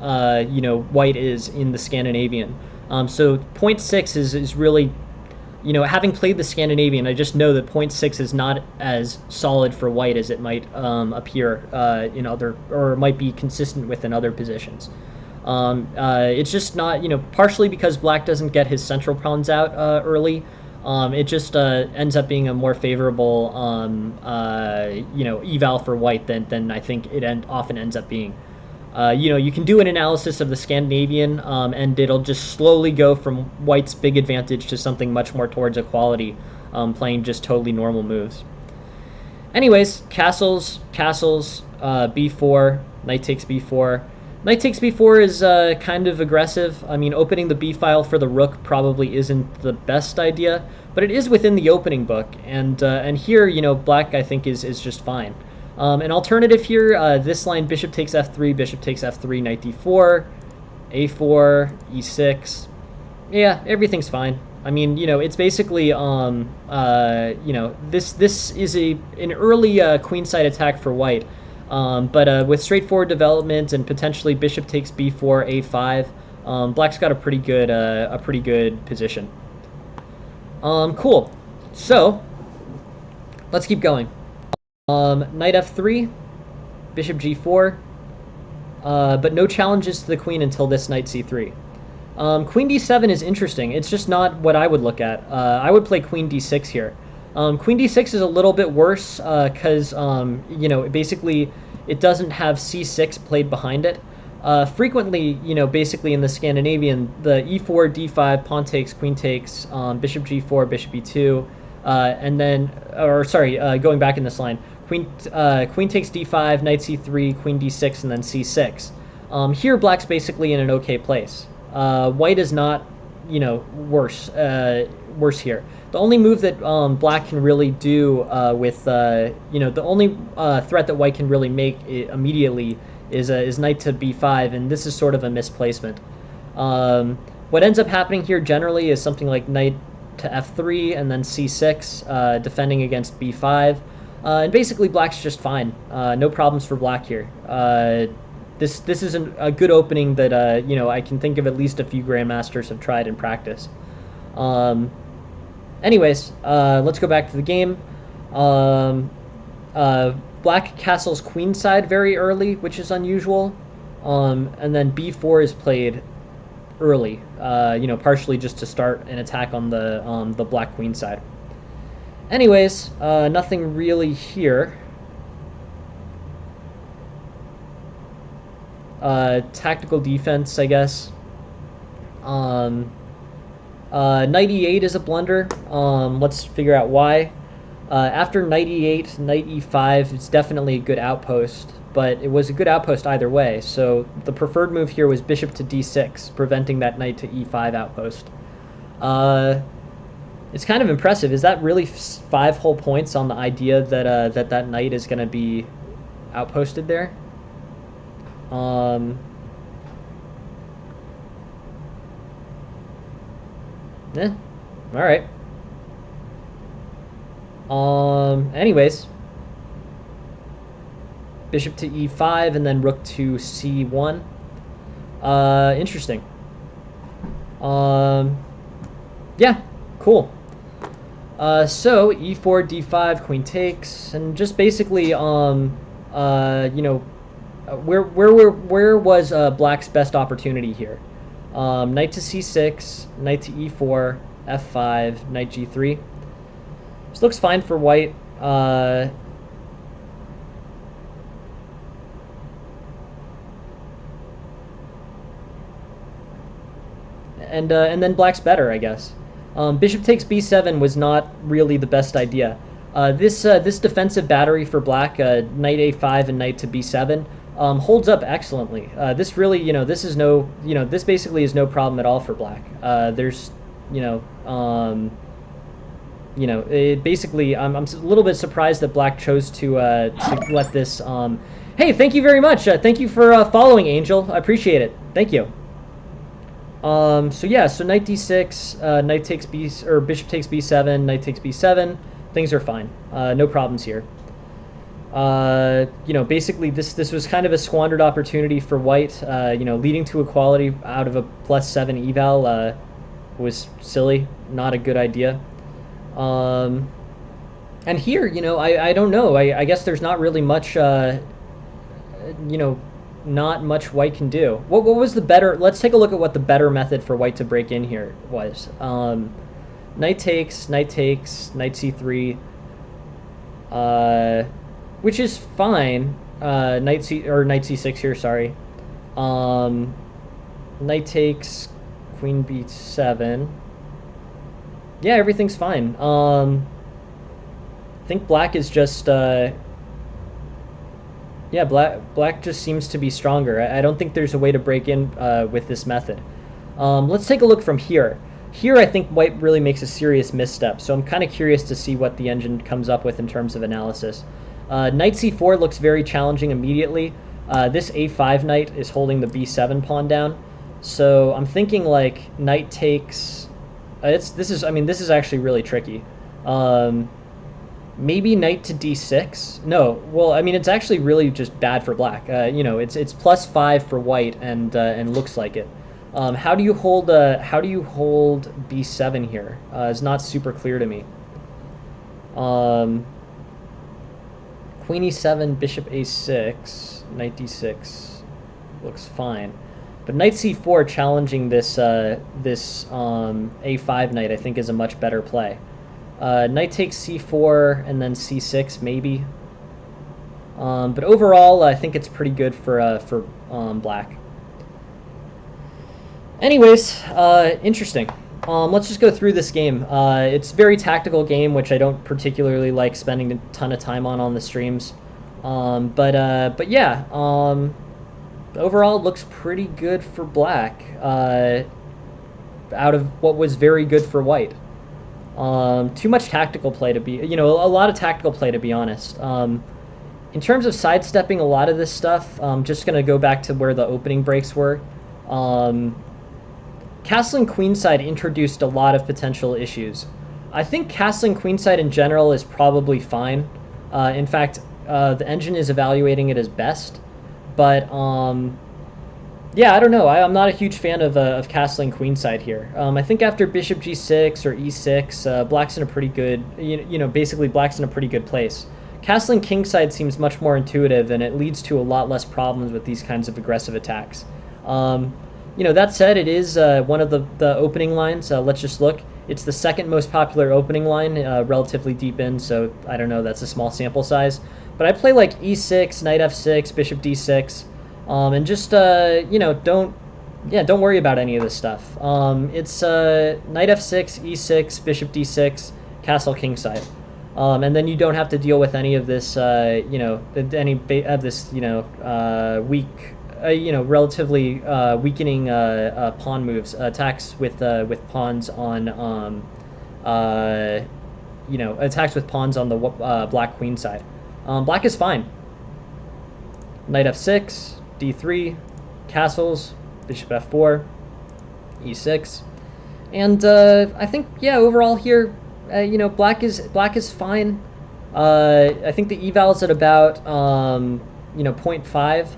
White is in the Scandinavian. So 0.6 is really, having played the Scandinavian, I just know that 0.6 is not as solid for White as it might appear in other, or might be consistent with in other positions. It's just not, partially because Black doesn't get his central pawns out early. It just ends up being a more favorable, eval for White than I think it often ends up being. You can do an analysis of the Scandinavian, and it'll just slowly go from White's big advantage to something much more towards equality, playing just totally normal moves. Anyways, castles, b4, knight takes b4. Knight takes b4 is kind of aggressive. I mean, opening the b file for the rook probably isn't the best idea, but it is within the opening book, and here, Black I think is just fine. An alternative here, this line, bishop takes f3, knight d4, a4, e6. Yeah, everything's fine. I mean, it's basically, this is an early queenside attack for white, but with straightforward development and potentially bishop takes b4, a5, black's got a pretty good position. Cool. So let's keep going. Knight f3, bishop g4, but no challenges to the queen until this knight c3. Queen d7 is interesting. It's just not what I would look at. I would play queen d6 here. Queen d6 is a little bit worse because, basically it doesn't have c6 played behind it. Frequently, basically in the Scandinavian, the e4, d5, pawn takes, queen takes, bishop g4, bishop e2, and then, going back in this line, queen takes d5, knight c3, queen d6, and then c6. Here, black's basically in an okay place. White is not, worse here. The only move that black can really do the only threat that white can really make immediately is knight to b5, and this is sort of a misplacement. What ends up happening here generally is something like knight to f3 and then c6, defending against b5, and basically black's just fine. No problems for black here. This is a good opening that I can think of at least a few grandmasters have tried in practice. Anyways, let's go back to the game. Black castles queenside very early, which is unusual, and then b4 is played early, partially just to start an attack on the black queen side. Anyways, nothing really here. Tactical defense, I guess. Knight e8 is a blunder. Let's figure out why. After knight e8, knight e5 is definitely a good outpost, but it was a good outpost either way, so the preferred move here was bishop to d6, preventing that knight to e5 outpost. It's kind of impressive. Is that really 5 whole points on the idea that that knight is going to be outposted there? Alright. Anyways. Bishop to e5 and then rook to c1. Interesting. Yeah, cool. So e4, d5, queen takes, and just basically, where was black's best opportunity here? Knight to c6, knight to e4, f5, knight g3. This looks fine for white. And then black's better, I guess. Bishop takes b7 was not really the best idea. This defensive battery for black, knight a5 and knight to b7, holds up excellently. This really, this is no, this basically is no problem at all for black. There's, it basically, I'm a little bit surprised that black chose to let this. Hey, thank you very much. Thank you for following, Angel. I appreciate it. Thank you. So yeah, so knight d6, knight takes bishop takes b7, knight takes b7. Things are fine. No problems here. Basically this was kind of a squandered opportunity for white. Leading to equality out of a +7 eval was silly, not a good idea. And here, I don't know. I guess there's not really much, not much white can do. What was the better? Let's take a look at what the better method for white to break in here was. Knight takes, knight c3, which is fine. Knight c6 here. Sorry. Knight takes, queen b7. Yeah, everything's fine. I think black is just. Yeah, black just seems to be stronger. I don't think there's a way to break in with this method. Let's take a look from here. Here, I think white really makes a serious misstep, so I'm kind of curious to see what the engine comes up with in terms of analysis. Knight c4 looks very challenging immediately. This a5 knight is holding the b7 pawn down. So I'm thinking like knight takes. I mean, this is actually really tricky. Um, Maybe knight to d6. No, well, I mean, it's actually really just bad for black. You know, it's +5 for white and looks like it. How do you hold b7 here? It's not super clear to me. Um, Queen e7, bishop a6, knight d6 looks fine. But knight c4 challenging this a5 knight, I think, is a much better play. Knight takes c4 and then c6 maybe. But overall, I think it's pretty good for black. Anyways, interesting. Let's just go through this game. It's a very tactical game, which I don't particularly like spending a ton of time on the streams. But yeah, overall, it looks pretty good for black. Out of what was very good for white. Too much tactical play to be, you know, a lot of tactical play to be honest. In terms of sidestepping a lot of this stuff, I'm just going to go back to where the opening breaks were. Castling queenside introduced a lot of potential issues. I think castling queenside in general is probably fine. In fact, the engine is evaluating it as best. But yeah, I don't know. I'm not a huge fan of castling queenside here. I think after bishop g6 or e6, black's in a pretty good, you know, basically black's in a pretty good place. Castling kingside seems much more intuitive, and it leads to a lot less problems with these kinds of aggressive attacks. You know, that said, it is one of the opening lines. Let's just look. It's the second most popular opening line, relatively deep in, so I don't know, that's a small sample size. But I play like e6, knight f6, bishop d6, and just, you know, don't worry about any of this stuff. It's knight f6, e6, bishop d6, castle kingside. And then you don't have to deal with any of this, you know, any of this, you know, weak, you know, relatively weakening pawn moves, attacks with pawns on, you know, attacks with pawns on the black queen side. Black is fine. Knight f6, d3, castles, bishop f4, e6, and I think, yeah, overall here, you know, black is fine. I think the eval is at about you know, 0.5.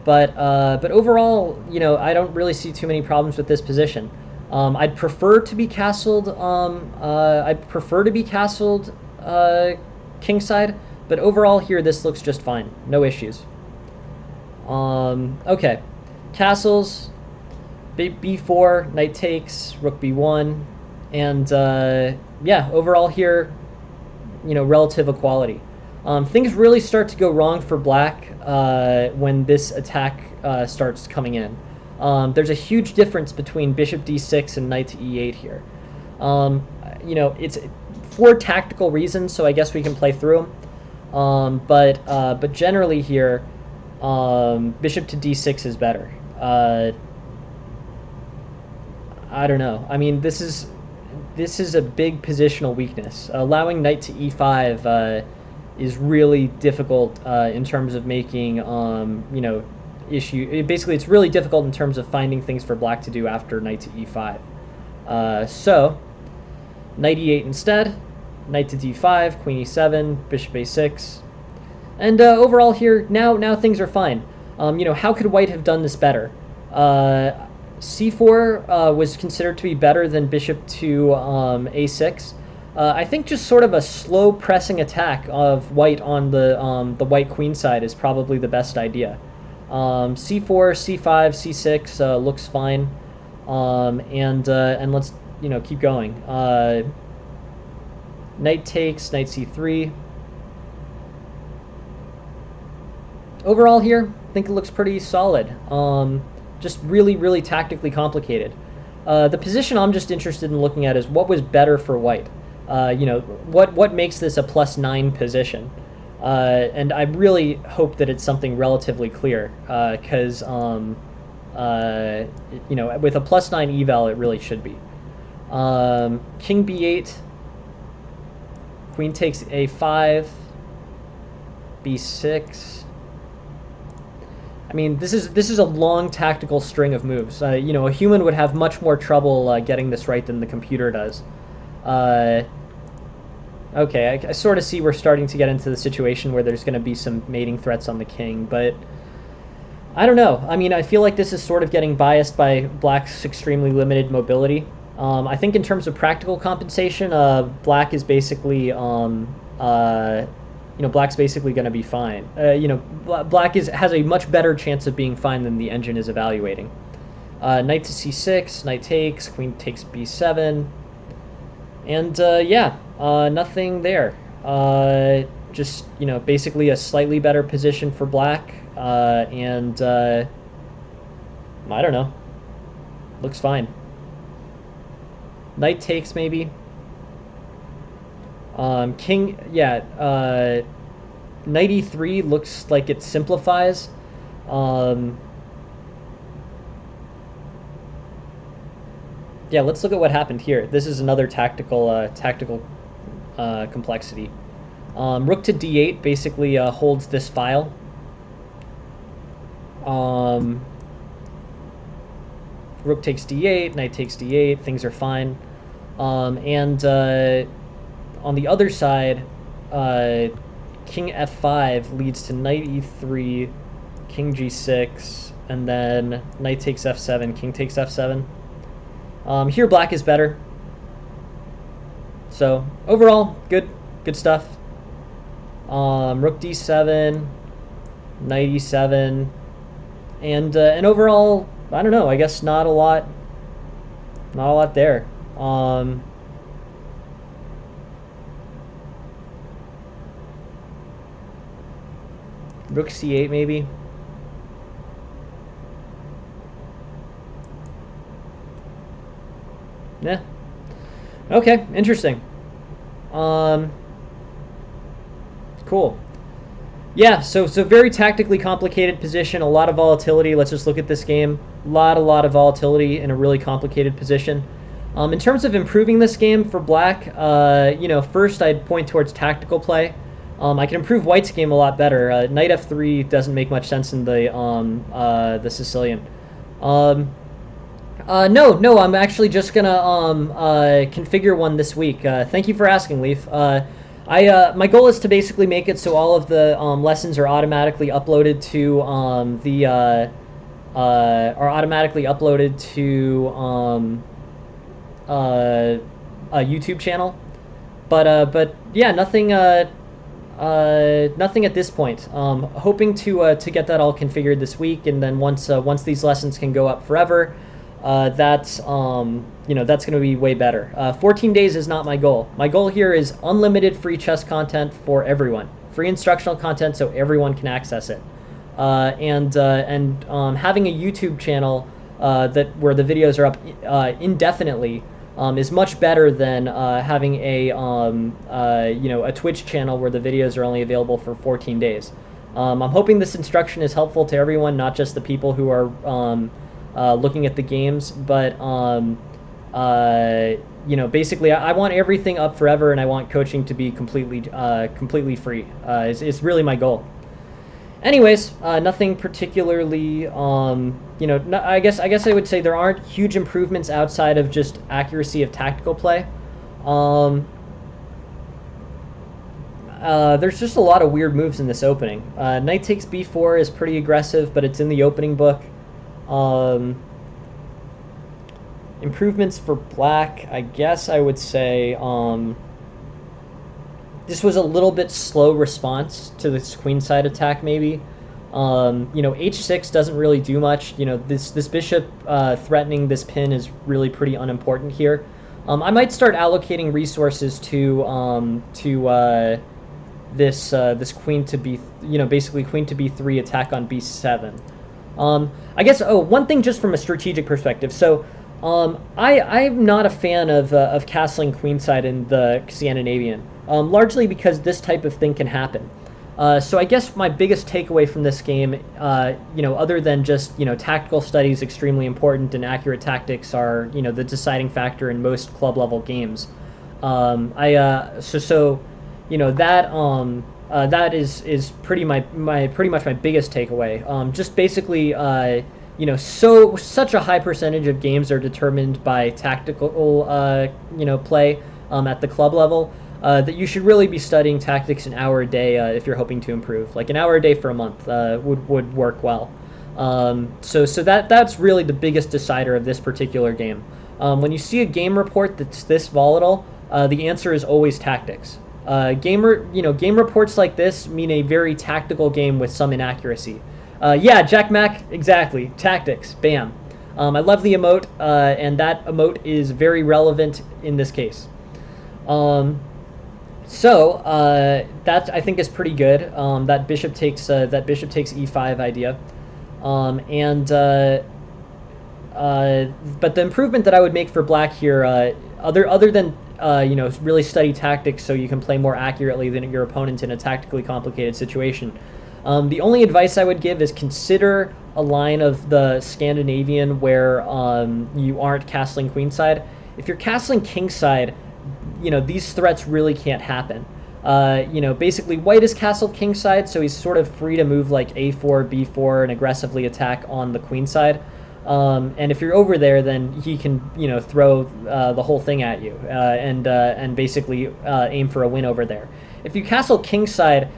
But overall, you know, I don't really see too many problems with this position. I'd prefer to be castled. Kingside, but overall here this looks just fine. No issues. Okay, castles. B4, knight takes, rook b1, and yeah, overall here, you know, relative equality. Things really start to go wrong for black when this attack starts coming in. There's a huge difference between bishop d6 and knight to e8 here. You know, it's for tactical reasons, so I guess we can play through them. But generally here, bishop to d6 is better. I don't know. I mean, this is a big positional weakness. Allowing knight to e5 is really difficult in terms of making, you know, basically, it's really difficult in terms of finding things for black to do after knight to e5. So, knight e8 instead, knight to d5, queen e7, bishop a6, and overall here, now things are fine. You know, how could white have done this better? c4 was considered to be better than bishop to a6. I think just sort of a slow pressing attack of white on the white queen side is probably the best idea. C4, C5, C6 looks fine, and let's, you know, keep going. Knight takes, knight C3. Overall here, I think it looks pretty solid. Just really tactically complicated. The position I'm just interested in looking at is what was better for white. You know, what makes this a +9 position? And I really hope that it's something relatively clear, because you know, with a +9 eval, it really should be. King b8, queen takes a5, b6. I mean, this is a long tactical string of moves. You know, a human would have much more trouble getting this right than the computer does. Uh, okay, I sort of see we're starting to get into the situation where there's going to be some mating threats on the king, but I don't know. I mean, I feel like this is sort of getting biased by Black's extremely limited mobility. I think in terms of practical compensation, Black is basically Black's basically going to be fine. Black has a much better chance of being fine than the engine is evaluating. Knight to c6, knight takes, queen takes b7, and nothing there. Just basically a slightly better position for Black, and I don't know. Looks fine. Knight takes maybe. King, yeah, knight e3 looks like it simplifies. Yeah, let's look at what happened here. This is another tactical complexity. Rook to d8 basically holds this file. Rook takes d8, knight takes d8, things are fine. And on the other side, king f5 leads to knight e3, king g6, and then knight takes f7, king takes f7. Here Black is better. So overall, good stuff. Rook d7, knight e7, and overall, I don't know. I guess not a lot there. Rook c8 maybe. Yeah. Okay, interesting. Cool. Yeah, so very tactically complicated position, a lot of volatility. Let's just look at this game. A lot of volatility in a really complicated position. In terms of improving this game for Black, first I'd point towards tactical play. I can improve White's game a lot better. Knight f3 doesn't make much sense in the Sicilian. No, I'm actually just gonna configure one this week. Thank you for asking, Leaf. My goal is to basically make it so all of the lessons are automatically uploaded to a YouTube channel. But yeah, nothing at this point. Hoping to get that all configured this week, and then once these lessons can go up forever, that's going to be way better. 14 days is not my goal. My goal here is unlimited free chess content for everyone, free instructional content so everyone can access it, and having a YouTube channel where the videos are up indefinitely is much better than having a Twitch channel where the videos are only available for 14 days. I'm hoping this instruction is helpful to everyone, not just the people who are looking at the games, but basically I want everything up forever, and I want coaching to be completely free. It's really my goal. Anyways, nothing particularly, I guess I would say there aren't huge improvements outside of just accuracy of tactical play. There's just a lot of weird moves in this opening. Knight takes b4 is pretty aggressive, but it's in the opening book. Improvements for Black, I guess I would say this was a little bit slow response to this queenside attack, maybe. H6 doesn't really do much. This bishop threatening this pin is really pretty unimportant here. I might start allocating resources to this queen to b, basically queen to b3 attack on b7. I guess, one thing just from a strategic perspective. So, I'm not a fan of castling queenside in the Scandinavian, largely because this type of thing can happen. So I guess my biggest takeaway from this game, other than just, tactical studies extremely important and accurate tactics are, the deciding factor in most club level games. that is pretty pretty much my biggest takeaway. Just basically, such a high percentage of games are determined by tactical, play at the club level. That you should really be studying tactics an hour a day if you're hoping to improve. Like an hour a day for a month would work well. So that's really the biggest decider of this particular game. When you see a game report that's this volatile, the answer is always tactics. Game reports like this mean a very tactical game with some inaccuracy. Yeah, Jack Mack, exactly. Tactics, bam. I love the emote, and that emote is very relevant in this case. That I think is pretty good. That bishop takes e5 idea, but the improvement that I would make for black here, other than really study tactics so you can play more accurately than your opponent in a tactically complicated situation. The only advice I would give is consider a line of the Scandinavian where you aren't castling queenside. If you're castling kingside, these threats really can't happen. Basically white is castled kingside, so he's sort of free to move like a4, b4, and aggressively attack on the queenside. And if you're over there, then he can, throw the whole thing at you and basically aim for a win over there. If you castle kingside,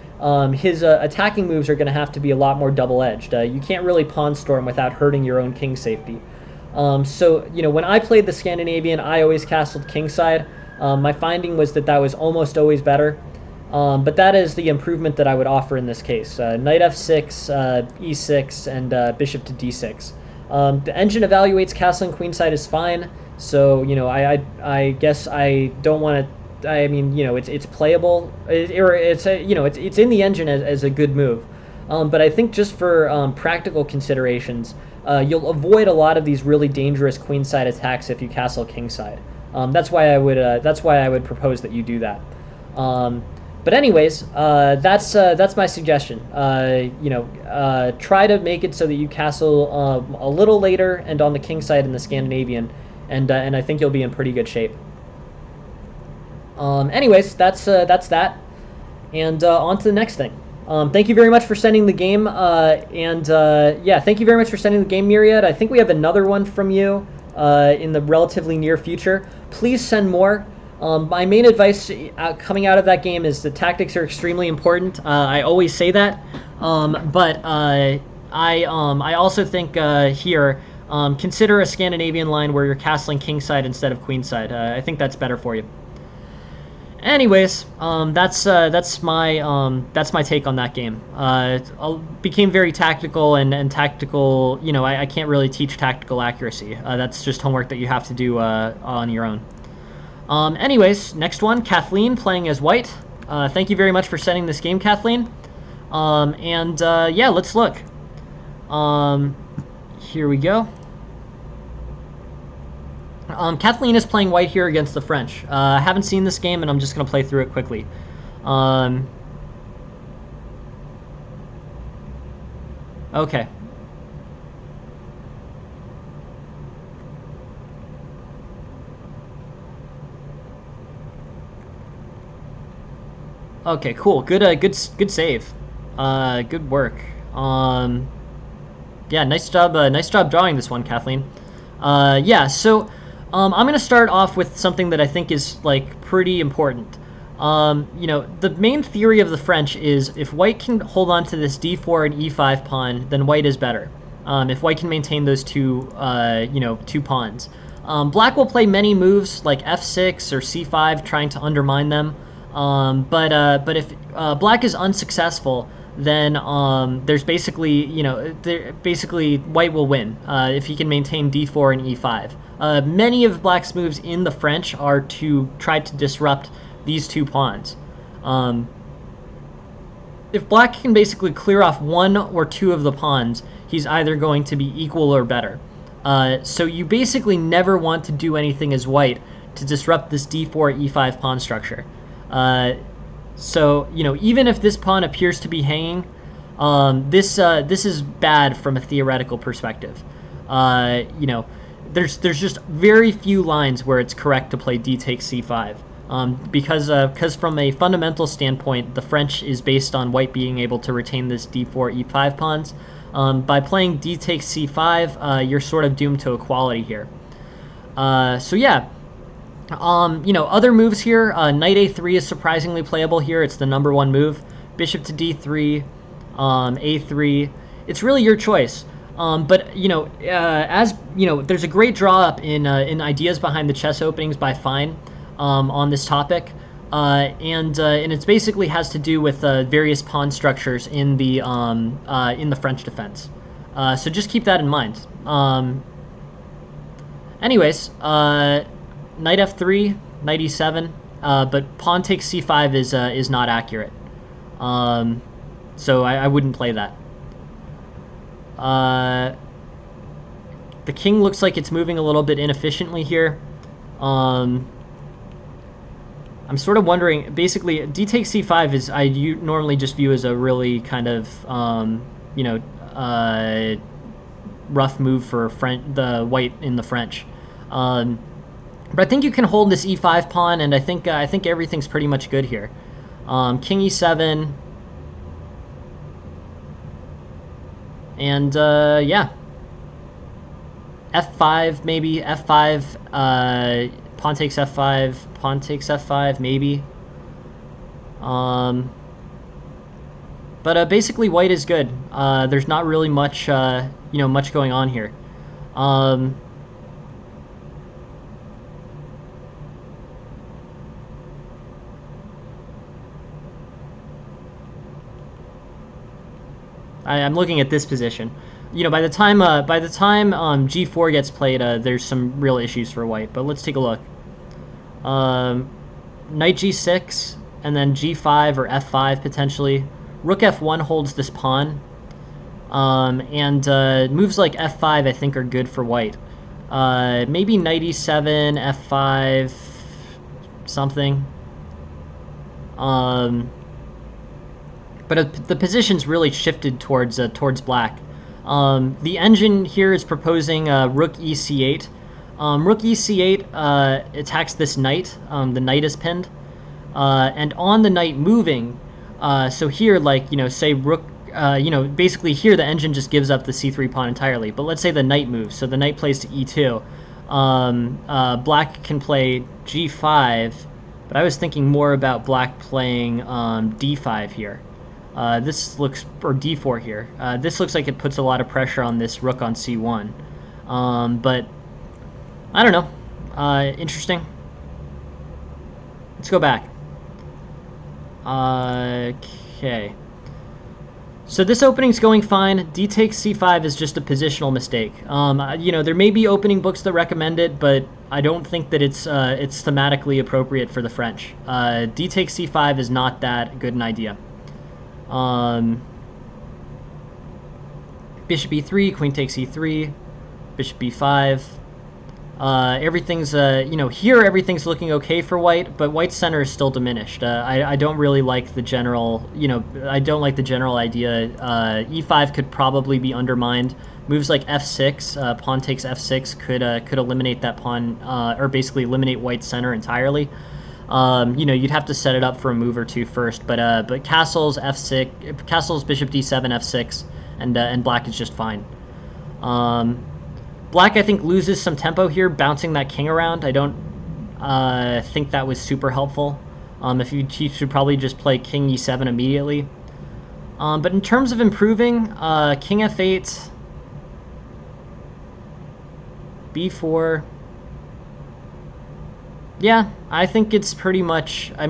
his attacking moves are going to have to be a lot more double-edged. You can't really pawn storm without hurting your own king safety. When I played the Scandinavian, I always castled kingside. My finding was that was almost always better. But that is the improvement that I would offer in this case. Knight f6, e6, and bishop to d6. The engine evaluates castling queenside is fine, so I guess I don't want to. I mean, it's playable. It's in the engine as a good move, but I think just for practical considerations, you'll avoid a lot of these really dangerous queenside attacks if you castle kingside. That's why I would propose that you do that. But anyways, that's my suggestion. Try to make it so that you castle a little later and on the king side in the Scandinavian, and I think you'll be in pretty good shape. Anyways, that's that, and on to the next thing. Thank you very much for sending the game, thank you very much for sending the game, Myriad. I think we have another one from you in the relatively near future. Please send more. My main advice coming out of that game is that tactics are extremely important. I always say that, but I also think here consider a Scandinavian line where you're castling kingside instead of queenside. I think that's better for you. Anyways, that's my take on that game. It became very tactical and tactical. I can't really teach tactical accuracy. That's just homework that you have to do on your own. Anyways, next one, Kathleen playing as white. Thank you very much for sending this game, Kathleen. Let's look. Here we go. Kathleen is playing white here against the French. I haven't seen this game, and I'm just going to play through it quickly. Okay. Okay, cool. Good save. Good work. Yeah, nice job drawing this one, Kathleen. I'm gonna start off with something that I think is pretty important. The main theory of the French is if white can hold on to this d4 and e5 pawn, then white is better. If white can maintain those two pawns. Black will play many moves like f6 or c5, trying to undermine them. But if black is unsuccessful, then there's basically white will win if he can maintain d4 and e5. Many of black's moves in the French are to try to disrupt these two pawns. If black can basically clear off one or two of the pawns, he's either going to be equal or better. So you basically never want to do anything as white to disrupt this d4 e5 pawn structure. Even if this pawn appears to be hanging, this is bad from a theoretical perspective. There's just very few lines where it's correct to play d takes c5. because from a fundamental standpoint, the French is based on white being able to retain this d4, e5 pawns. By playing d takes c5, you're sort of doomed to equality here. So yeah, other moves here, knight a3 is surprisingly playable here. It's the #1 move. Bishop to d3, a3. It's really your choice. But there's a great draw up in Ideas Behind the Chess Openings by Fine on this topic, and it basically has to do with various pawn structures in the French defense. So just keep that in mind. Anyways, knight f3, knight e7, but pawn takes c5 is not accurate. So I wouldn't play that. The king looks like it's moving a little bit inefficiently here. I'm sort of wondering, basically, d takes c5 is I normally just view as a really kind of, rough move for the white in the French. But I think you can hold this e5 pawn, and I think everything's pretty much good here. King e7. And, yeah. f5, maybe. f5, pawn takes f5, pawn takes f5, maybe. But basically white is good. There's not really much, much going on here. I'm looking at this position. By the time g4 gets played, there's some real issues for white. But let's take a look. Knight g6, and then g5 or f5 potentially. Rook f1 holds this pawn, and moves like f5 I think are good for white. Maybe knight e7, f5, something. But the position's really shifted towards black. The engine here is proposing rook ec8. Rook ec8 attacks this knight. The knight is pinned. And on the knight moving, so here, say rook, basically here the engine just gives up the c3 pawn entirely. But let's say the knight moves, so the knight plays to e2. Black can play g5, but I was thinking more about black playing d5 here. This looks, or d4 here. This looks like it puts a lot of pressure on this rook on c1. But I don't know. Interesting. Let's go back. Okay. So this opening's going fine. D takes c5 is just a positional mistake. There may be opening books that recommend it, but I don't think that it's thematically appropriate for the French. D takes c5 is not that good an idea. Bishop e3, queen takes e3, bishop b5. Everything's, here everything's looking okay for white, but white's center is still diminished. I don't really like the general, I don't like the general idea. E5 could probably be undermined. Moves like f6, pawn takes f6 could eliminate that pawn, or basically eliminate white's center entirely. You'd have to set it up for a move or two first, but castles f6, castles bishop d7 f6, and black is just fine. Black, I think, loses some tempo here, bouncing that king around. I don't think that was super helpful. He should probably just play king e7 immediately. But in terms of improving, king f8, b4. Yeah, I think it's pretty much, I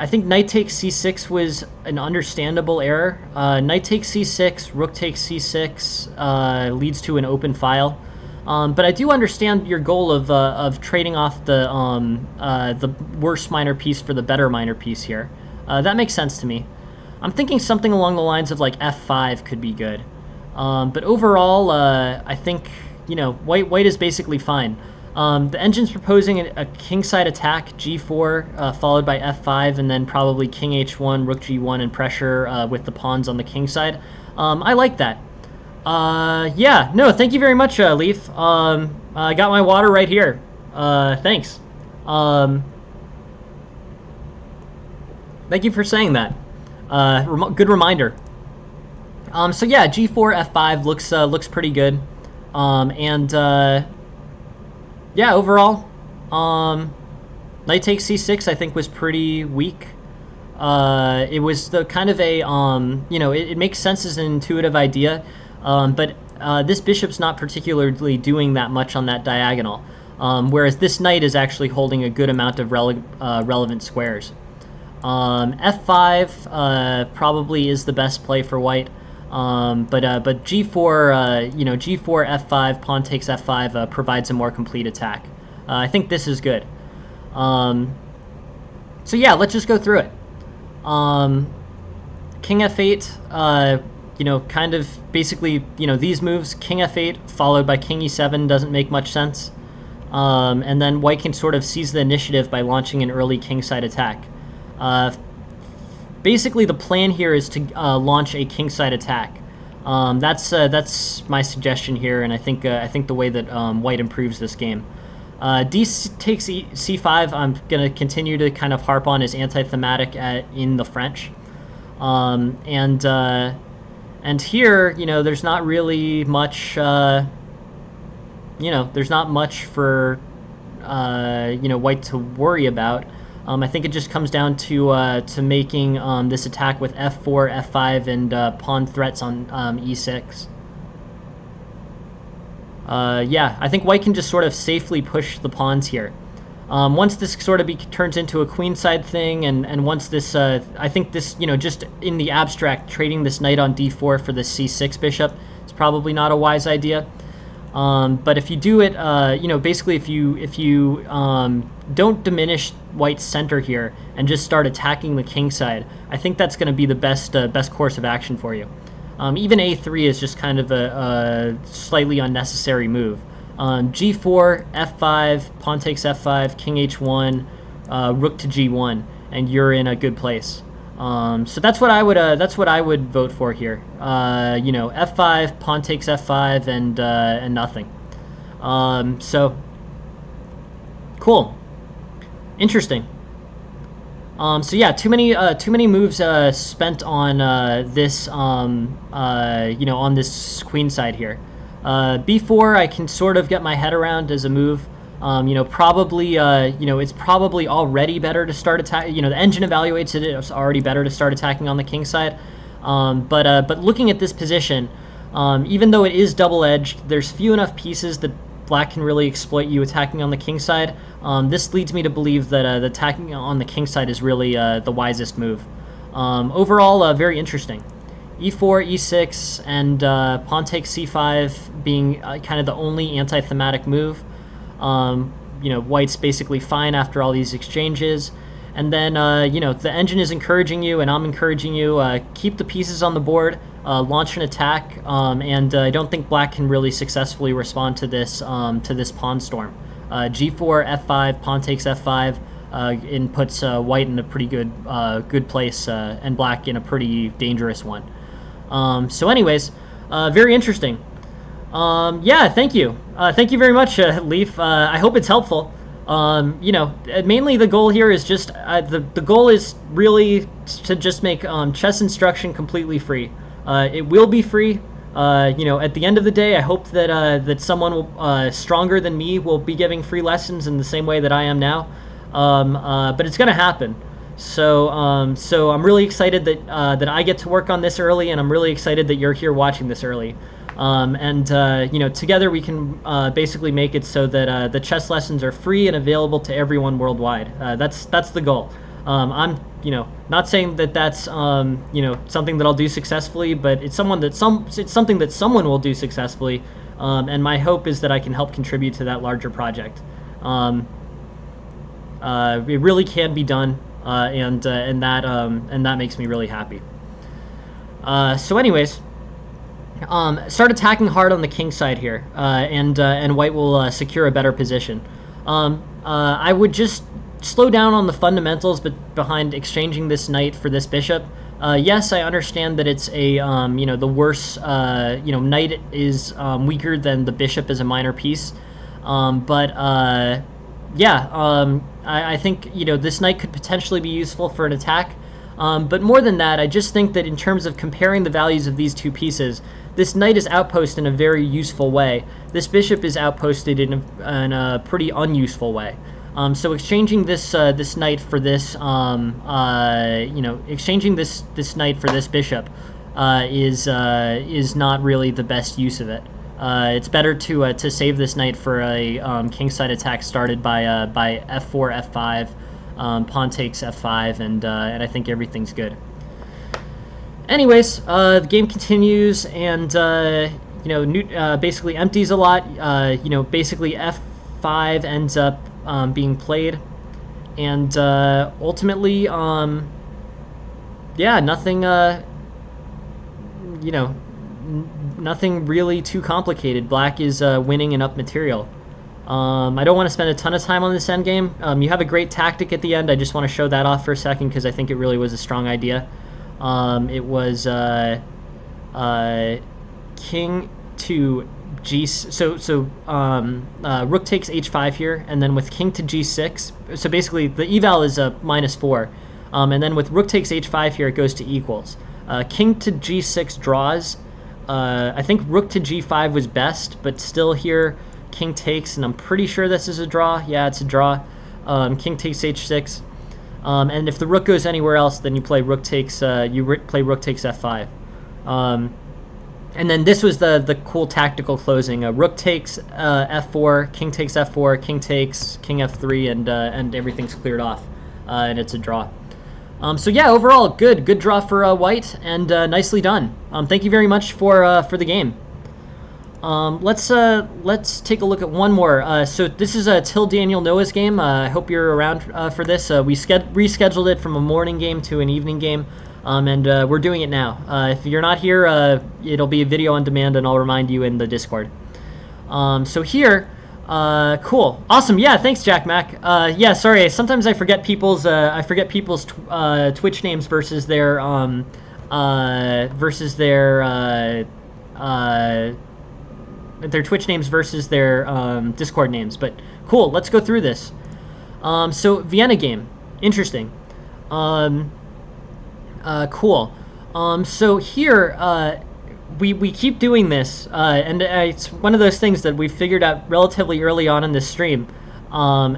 think knight takes c6 was an understandable error. Knight takes c6, rook takes c6 leads to an open file. But I do understand your goal of trading off the worse minor piece for the better minor piece here. That makes sense to me. I'm thinking something along the lines of like f5 could be good. But overall, I think white is basically fine. The engine's proposing a kingside attack, g4, followed by f5, and then probably king h1, rook g1, and pressure with the pawns on the king side. I like that. Yeah, no, thank you very much, Leaf. I got my water right here. Thanks. Um, Thank you for saying that. Good reminder. So yeah, G4 F5 looks pretty good, and yeah, overall, knight takes C6 I think was pretty weak. It was the kind of a it makes sense as an intuitive idea, but this bishop's not particularly doing that much on that diagonal, whereas this knight is actually holding a good amount of relevant squares. F5 probably is the best play for white, but G4, G4 F5, pawn takes F5 provides a more complete attack. I think this is good. So yeah, let's just go through it. King F8, kind of basically, these moves, King F8 followed by King E7 doesn't make much sense. And then white can sort of seize the initiative by launching an early kingside attack. Basically, the plan here is to launch a kingside attack. That's my suggestion here, and I think the way that white improves this game. D takes C5. I'm gonna continue to kind of harp on as anti-thematic in the French, and here, there's not really much. There's not much for white to worry about. I think it just comes down to making this attack with F4, F5, and pawn threats on E6. Yeah, I think white can just sort of safely push the pawns here. Once this sort of turns into a queenside thing, and once this, I think this, just in the abstract, trading this knight on D4 for the C6 bishop is probably not a wise idea. But if you do it, basically if you don't diminish white's center here and just start attacking the king side, I think that's going to be the best course of action for you. Even A3 is just kind of a slightly unnecessary move. G4, F5, pawn takes F5, king H1, rook to G1, and you're in a good place. So that's what I would vote for here. F5, pawn takes F5, and nothing. So cool, interesting. So yeah, too many moves spent on this on this queen side here. B4 I can sort of get my head around as a move. Probably it's probably already better to start attacking. The engine evaluates it. It's already better to start attacking on the king side. But looking at this position, even though it is double-edged, there's few enough pieces that black can really exploit you attacking on the king side. This leads me to believe that the attacking on the king side is really the wisest move. Overall, very interesting. E4, E6, and pawn takes C5 being kind of the only anti-thematic move. White's basically fine after all these exchanges. And then, the engine is encouraging you, and I'm encouraging you, keep the pieces on the board, launch an attack, and I don't think black can really successfully respond to this pawn storm. G4, F5, pawn takes F5, and puts white in a pretty good place, and black in a pretty dangerous one. So anyways, very interesting. Yeah, thank you. Thank you very much, Leaf. I hope it's helpful. Mainly the goal here is just, the goal is really to just make chess instruction completely free. It will be free. At the end of the day, I hope that that someone will, stronger than me will be giving free lessons in the same way that I am now. But it's going to happen. So I'm really excited that that I get to work on this early, and I'm really excited that you're here watching this early. Together we can basically make it so that the chess lessons are free and available to everyone worldwide. That's the goal. I'm not saying that that's something that I'll do successfully, but it's something that someone will do successfully, and my hope is that I can help contribute to that larger project. It really can be done, and that makes me really happy. So anyways. Start attacking hard on the king side here, and white will secure a better position. I would just slow down on the fundamentals behind exchanging this knight for this bishop. Yes, I understand that it's a the worse knight is weaker than the bishop as a minor piece, but yeah, I think, you know, this knight could potentially be useful for an attack. But more than that, I just think that in terms of comparing the values of these two pieces, this knight is outposted in a very useful way. This bishop is outposted in a pretty unuseful way. So exchanging this knight for this, you know, exchanging this knight for this bishop is not really the best use of it. It's better to save this knight for a kingside attack started by f4, f5. Pawn takes f5, and I think everything's good. Anyways, the game continues, and you know, basically empties a lot. You know, basically f5 ends up being played, and ultimately, yeah, nothing. You know, nothing really too complicated. Black is winning and up material. I don't want to spend a ton of time on this endgame. You have a great tactic at the end. I just want to show that off for a second because I think it really was a strong idea. It was king to g. Rook takes h5 here, and then with king to g6. So basically, the eval is a -4, and then with rook takes h5 here, it goes to equals. King to g6 draws. I think rook to g5 was best, but still here. King takes, and I'm pretty sure this is a draw. Yeah, it's a draw. King takes h6, and if the rook goes anywhere else, then you play rook takes. Play rook takes f5, and then this was the cool tactical closing. Rook takes f4, king takes f4, king takes, king f3, and everything's cleared off, and it's a draw. So yeah, overall, good draw for white, and nicely done. Thank you very much for the game. Let's take a look at one more. So this is Till Daniel Noah's game. I hope you're around for this. We rescheduled it from a morning game to an evening game, and we're doing it now. If you're not here, it'll be a video on demand, and I'll remind you in the Discord. So here, cool, awesome. Yeah, thanks, Jack Mac. Yeah, sorry. Sometimes I forget people's Twitch names versus their Twitch names versus their Discord names. But cool, let's go through this. So Vienna game, interesting. Cool. So here we keep doing this, and it's one of those things that we figured out relatively early on in this stream.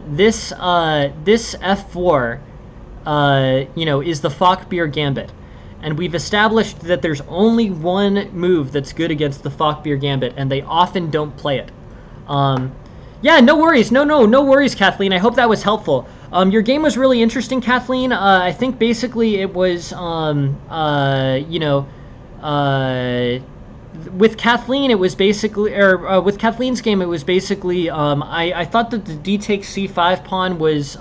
This f4, you know, is the Falkbeer Gambit. And we've established that there's only one move that's good against the Falkbeer Gambit, and they often don't play it. Yeah, no worries. No worries, Kathleen. I hope that was helpful. Your game was really interesting, Kathleen. I think basically it was, you know, with Kathleen, it was basically, with Kathleen's game, it was basically, I thought that the d takes c5 pawn was,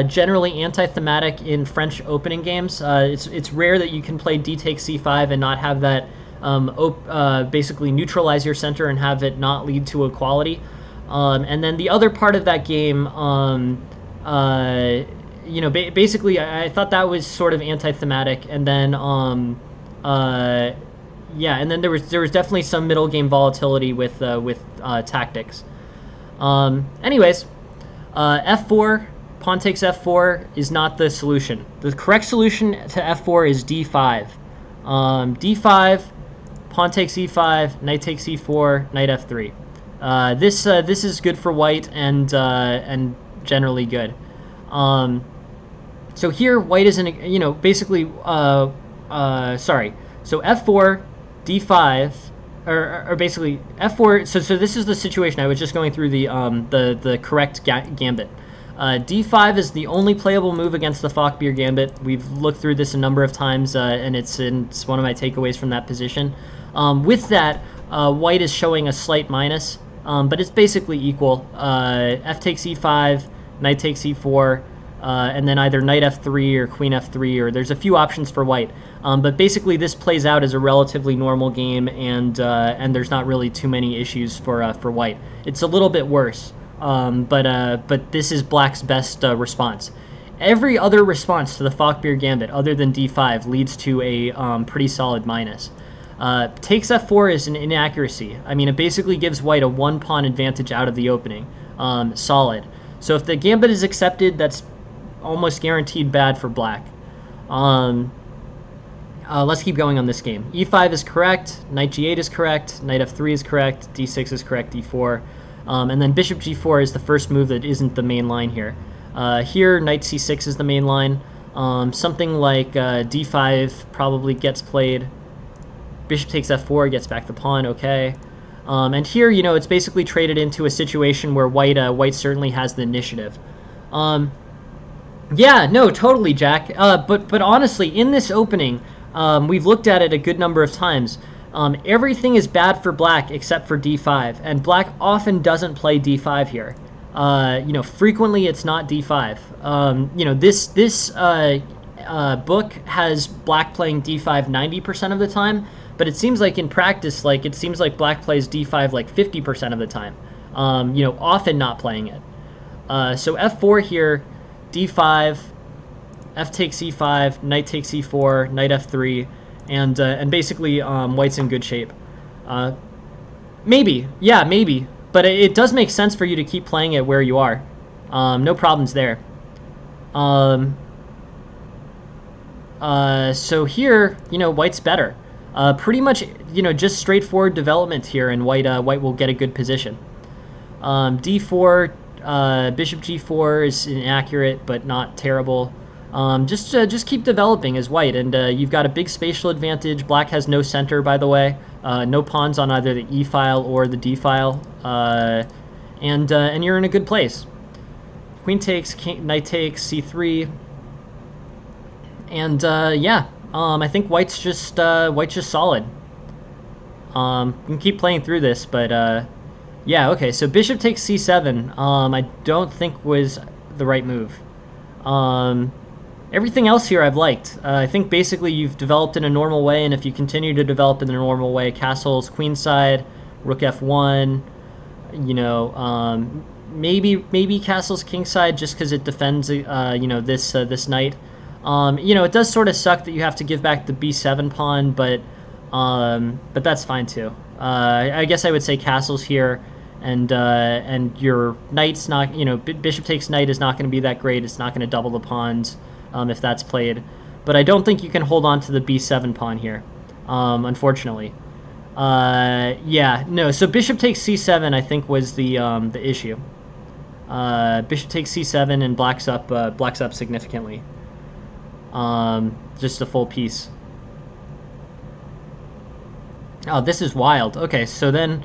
generally anti-thematic in French opening games. It's rare that you can play d takes c5 and not have that basically neutralize your center and have it not lead to equality. And then the other part of that game, you know, basically I thought that was sort of anti-thematic, and then yeah, and then there was definitely some middle game volatility with tactics. Anyways, f4. Pawn takes f4 is not the solution. The correct solution to f4 is d5. D5, pawn takes e5, knight takes e4, knight f3. This is good for white and generally good. So here white is in, you know, basically sorry. So f4, d5, or basically f4. So this is the situation. I was just going through the correct gambit. D5 is the only playable move against the Falkbeer Gambit. We've looked through this a number of times, and it's one of my takeaways from that position. With that, white is showing a slight minus, but it's basically equal. F takes e5, knight takes e4, and then either knight f3 or queen f3, or there's a few options for white. But basically, this plays out as a relatively normal game, and there's not really too many issues for white. It's a little bit worse. But this is black's best response. Every other response to the Falkbeer Gambit, other than d5, leads to a pretty solid minus. Takes f4 is an inaccuracy. I mean, it basically gives white a one-pawn advantage out of the opening. Solid. So if the gambit is accepted, that's almost guaranteed bad for black. Let's keep going on this game. e5 is correct, knight g8 is correct, knight f3 is correct, d6 is correct, d4. And then bishop g4 is the first move that isn't the main line here. Here, knight c6 is the main line. Something like d5 probably gets played. Bishop takes f4, gets back the pawn, okay. And here, you know, it's basically traded into a situation where white certainly has the initiative. Yeah, no, totally, Jack. But honestly, in this opening, we've looked at it a good number of times. Everything is bad for black except for d5, and black often doesn't play d5 here. You know, frequently it's not d5. You know, this book has black playing d5 90% of the time, but it seems like in practice, like it seems like black plays d5 like 50% of the time. You know, often not playing it. So f4 here, d5, f takes e5, knight takes e4, knight f3, and basically white's in good shape. Maybe, yeah, maybe, but it does make sense for you to keep playing it where you are. No problems there. So here, you know, white's better. Pretty much, you know, just straightforward development here, and white will get a good position. d4, bishop g4 is inaccurate, but not terrible. Just keep developing as white, and you've got a big spatial advantage. Black has no center, by the way. No pawns on either the e file or the d file, and you're in a good place. Queen takes, knight takes, c3, and yeah. I think white's just solid. You can keep playing through this, but yeah, okay. So bishop takes c7. I don't think was the right move. Everything else here I've liked. I think basically you've developed in a normal way, and if you continue to develop in a normal way, castles queenside, rook f1. You know, maybe castles kingside just because it defends you know, this knight. You know, it does sort of suck that you have to give back the b7 pawn, but that's fine too. I guess I would say castles here, and your knight's not, you know, bishop takes knight is not going to be that great. It's not going to double the pawns if that's played, but I don't think you can hold on to the b7 pawn here, unfortunately. Yeah, no. So bishop takes c7, I think, was the issue. Bishop takes c7 and blacks up significantly. Just a full piece. Oh, this is wild. Okay, so then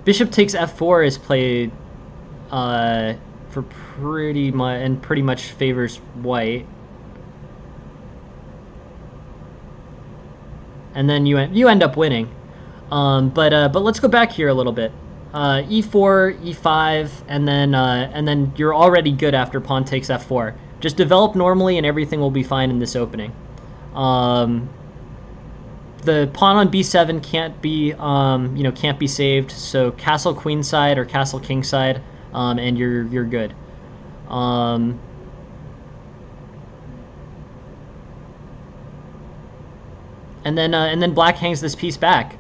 bishop takes f4 is played for pretty much favors white. And then you end up winning. But let's go back here a little bit. E4, E5, and then you're already good after pawn takes f4. Just develop normally, and everything will be fine in this opening. The pawn on b7 can't be you know, can't be saved. So castle queenside or castle kingside, and you're good. And then black hangs this piece back.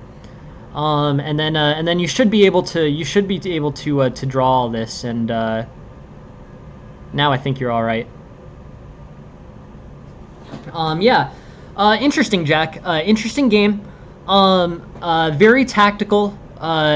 And then you should be able to draw all this, and now I think you're all right. Yeah, interesting, Jack. Interesting game. Very tactical.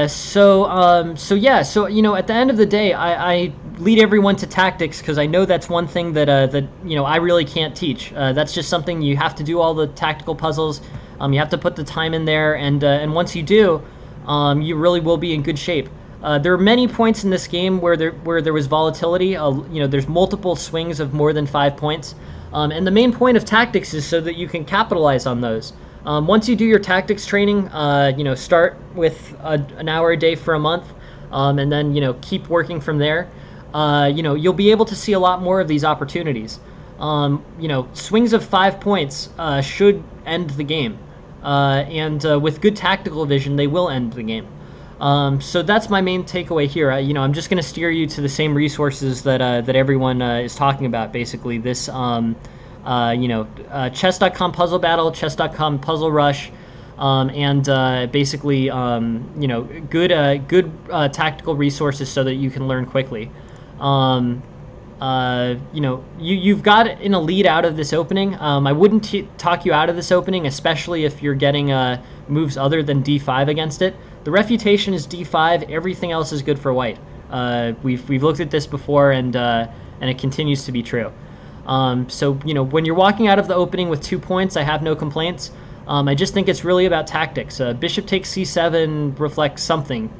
So yeah. So, you know, at the end of the day, I lead everyone to tactics because I know that's one thing that you know, I really can't teach. That's just something you have to do, all the tactical puzzles. You have to put the time in there, and once you do, you really will be in good shape. There are many points in this game where there was volatility. You know, there's multiple swings of more than 5 points, and the main point of tactics is so that you can capitalize on those. Once you do your tactics training, you know, start with an hour a day for a month, and then, you know, keep working from there. You know, you'll be able to see a lot more of these opportunities. You know, swings of 5 points should end the game, and with good tactical vision, they will end the game. So that's my main takeaway here. You know, I'm just going to steer you to the same resources that everyone is talking about. Basically, this you know, chess.com puzzle battle, chess.com puzzle rush, and basically you know, good tactical resources so that you can learn quickly. You know, you've got in a lead out of this opening. I wouldn't talk you out of this opening, especially if you're getting moves other than d5 against it. The refutation is d5. Everything else is good for white. We've looked at this before, and it continues to be true. So you know, when you're walking out of the opening with 2 points, I have no complaints. I just think it's really about tactics. Bishop takes c7 reflects something,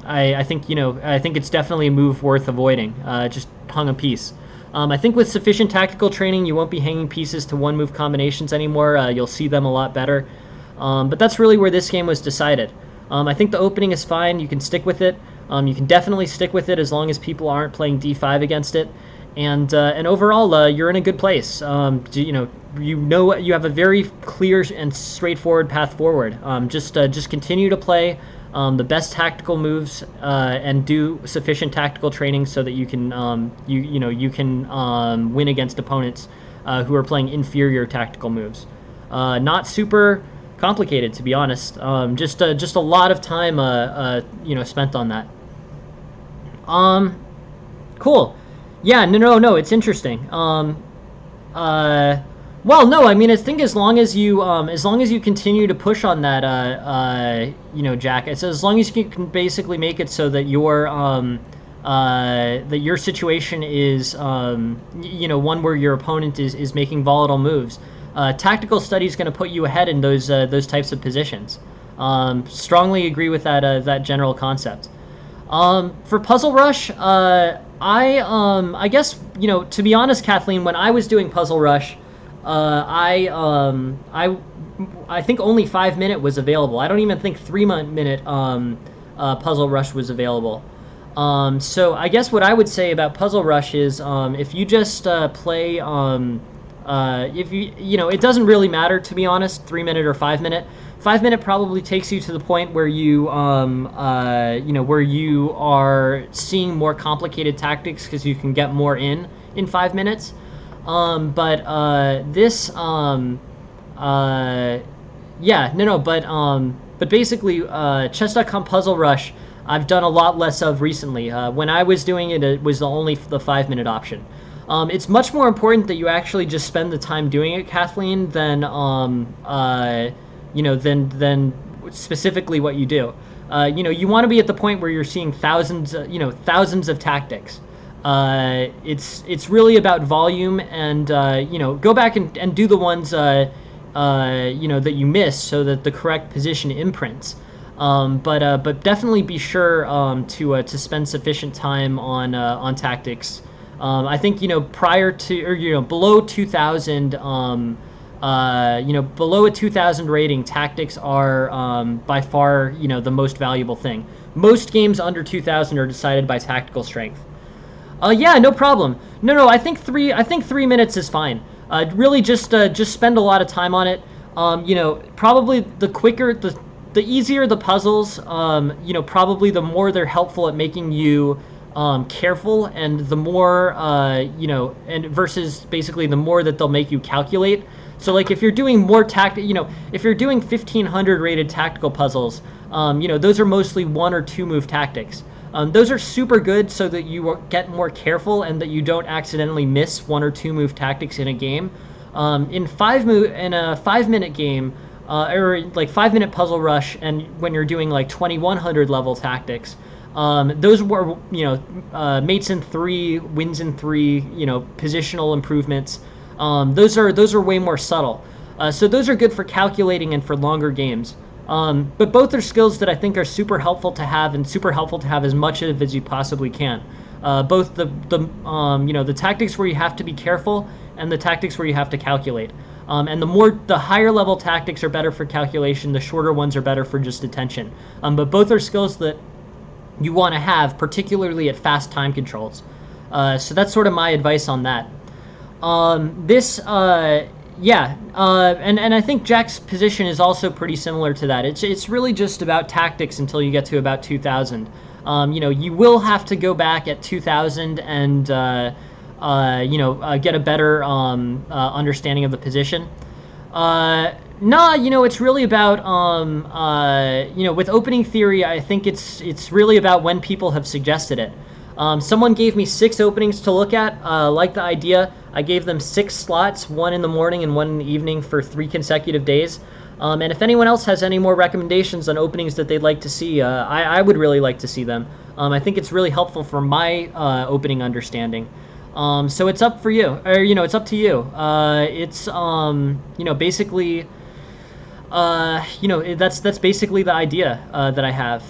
I think, you know, I think it's definitely a move worth avoiding. Just hung a piece. I think with sufficient tactical training, you won't be hanging pieces to one move combinations anymore. You'll see them a lot better. But that's really where this game was decided. I think the opening is fine. You can stick with it. You can definitely stick with it as long as people aren't playing d5 against it. And overall, you're in a good place. You know you have a very clear and straightforward path forward. Just continue to play the best tactical moves and do sufficient tactical training so that you can you can win against opponents who are playing inferior tactical moves. Not super complicated, to be honest. Just a lot of time you know, spent on that. Cool. Yeah, no, it's interesting. Well, no, I mean, I think as long as you continue to push on that, you know, Jack, it's as long as you can basically make it so that your situation is, you know, one where your opponent is making volatile moves. Tactical study is going to put you ahead in those types of positions. Strongly agree with that general concept. For Puzzle Rush, I guess, you know, to be honest, Kathleen, when I was doing Puzzle Rush, I think only 5-minute was available. I don't even think 3-minute Puzzle Rush was available. So I guess what I would say about Puzzle Rush is if you just play, if you know, it doesn't really matter, to be honest, 3-minute or 5-minute. 5-minute probably takes you to the point where you, you know, where you are seeing more complicated tactics because you can get more in 5 minutes. This, yeah, no, but basically, chess.com Puzzle Rush, I've done a lot less of recently. When I was doing it, it was only the 5-minute option. It's much more important that you actually just spend the time doing it, Kathleen, than, you know, than specifically what you do. You know, you want to be at the point where you're seeing thousands of tactics. It's really about volume, and you know, go back and do the ones you know, that you miss so that the correct position imprints. But definitely be sure to spend sufficient time on tactics. I think, you know, prior to, or, you know, below 2000, you know, below a 2000 rating, tactics are by far, you know, the most valuable thing. Most games under 2000 are decided by tactical strength. Yeah, no problem. No, I think 3 minutes is fine. Really, just spend a lot of time on it. You know, probably the quicker, the easier the puzzles. You know, probably the more they're helpful at making you careful, and the more you know, and versus basically the more that they'll make you calculate. So, like, if you're doing more you know, if you're doing 1500 rated tactical puzzles, you know, those are mostly 1 or 2 move tactics. Those are super good so that you get more careful and that you don't accidentally miss 1 or 2 move tactics in a game. In a 5-minute game, or like 5-minute Puzzle Rush, and when you're doing like 2100 level tactics, those were, you know, mates in 3, wins in 3, you know, positional improvements. Those are way more subtle. So those are good for calculating and for longer games. But both are skills that I think are super helpful to have, and super helpful to have as much of as you possibly can. Both the you know, the tactics where you have to be careful, and the tactics where you have to calculate. And the higher level tactics are better for calculation, the shorter ones are better for just attention. But both are skills that you want to have, particularly at fast time controls. So that's sort of my advice on that. Yeah, and I think Jack's position is also pretty similar to that. It's really just about tactics until you get to about 2000. You know, you will have to go back at 2000 and you know, get a better understanding of the position. Nah, it's really about with opening theory. I think it's really about when people have suggested it. Someone gave me 6 openings to look at. Like the idea, I gave them 6 slots, one in the morning and one in the evening for 3 consecutive days. And if anyone else has any more recommendations on openings that they'd like to see, I would really like to see them. I think it's really helpful for my opening understanding. So it's up for you, or it's up to you. It's basically, that's basically the idea that I have.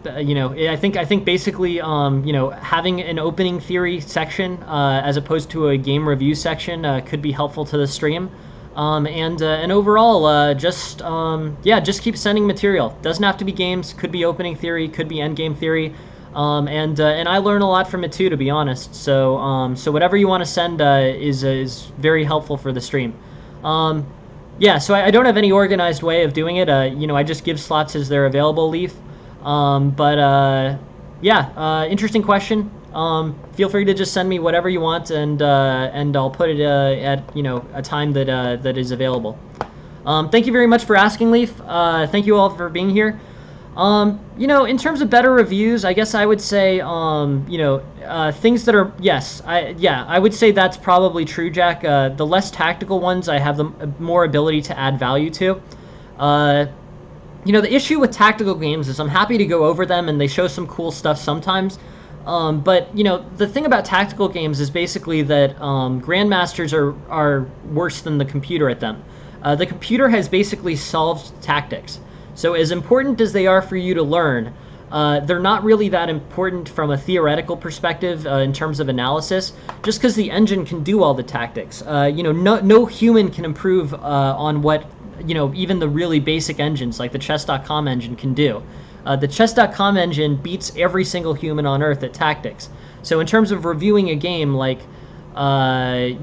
I think basically, having an opening theory section as opposed to a game review section could be helpful to the stream. And overall, just keep sending material. Doesn't have to be games. Could be opening theory. Could be endgame theory. And I learn a lot from it too, to be honest. So whatever you want to send is very helpful for the stream. So I don't have any organized way of doing it. I just give slots as they're available, Leaf. Interesting question. Feel free to just send me whatever you want, and I'll put it at a time that is available. Thank you very much for asking, Leaf. Thank you all for being here. In terms of better reviews, I guess I would say, things that are, I would say that's probably true, Jack. The less tactical ones, I have the more ability to add value to. The issue with tactical games is I'm happy to go over them and they show some cool stuff sometimes. But the thing about tactical games is basically that grandmasters are worse than the computer at them. The computer has basically solved tactics. So as important as they are for you to learn, they're not really that important from a theoretical perspective in terms of analysis, just because the engine can do all the tactics. No human can improve on what even the really basic engines like the chess.com engine can do. The chess.com engine beats every single human on Earth at tactics. So in terms of reviewing a game, I'm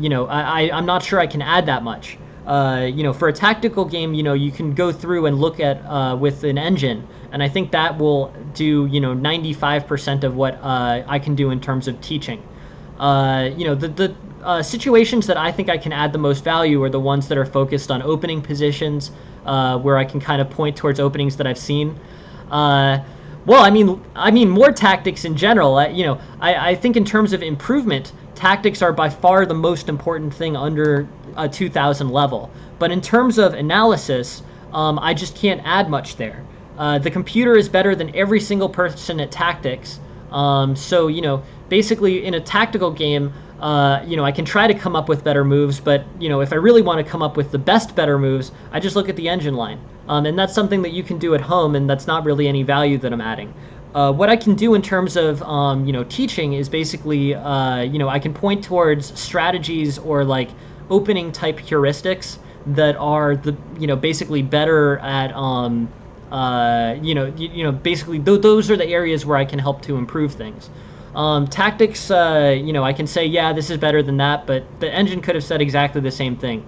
not sure I can add that much. For a tactical game, you can go through and look at with an engine, and I think that will do 95% of what I can do in terms of teaching. The situations that I think I can add the most value are the ones that are focused on opening positions, where I can kind of point towards openings that I've seen. More tactics in general. I think in terms of improvement, tactics are by far the most important thing under a 2000 level. But in terms of analysis, I just can't add much there. The computer is better than every single person at tactics. Basically in a tactical game, I can try to come up with better moves, but if I really want to come up with the best better moves, I just look at the engine line. And that's something that you can do at home, and that's not really any value that I'm adding. What I can do in terms of teaching is basically I can point towards strategies or opening type heuristics that are basically better at basically those are the areas where I can help to improve things. Tactics, I can say, yeah, this is better than that, but the engine could have said exactly the same thing.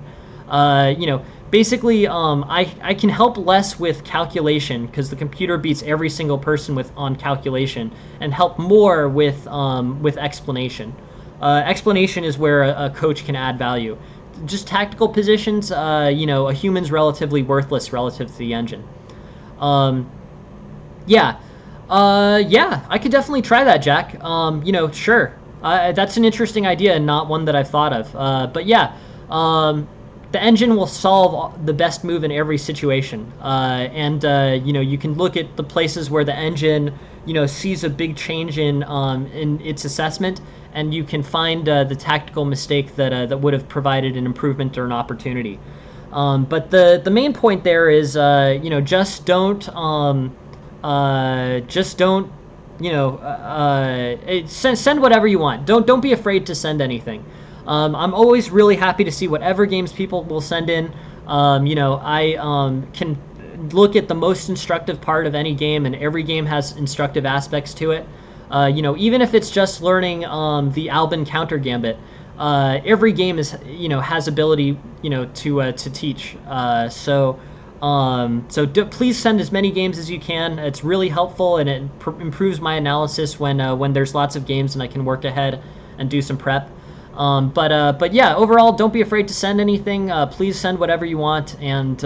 Basically, I can help less with calculation because the computer beats every single person on calculation, and help more with explanation. Explanation is where a coach can add value. Just tactical positions, a human's relatively worthless relative to the engine. I could definitely try that, Jack. Sure. That's an interesting idea and not one that I've thought of. The engine will solve the best move in every situation. You can look at the places where the engine, sees a big change in its assessment, and you can find the tactical mistake that would have provided an improvement or an opportunity. But the main point there is, just don't send whatever you want. Don't be afraid to send anything. I'm always really happy to see whatever games people will send in. I can look at the most instructive part of any game, and every game has instructive aspects to it. Even if it's just learning the Albin counter gambit, every game has ability to teach. Please send as many games as you can. It's really helpful, and it improves my analysis when there's lots of games and I can work ahead and do some prep. But yeah, overall, don't be afraid to send anything. Please send whatever you want, and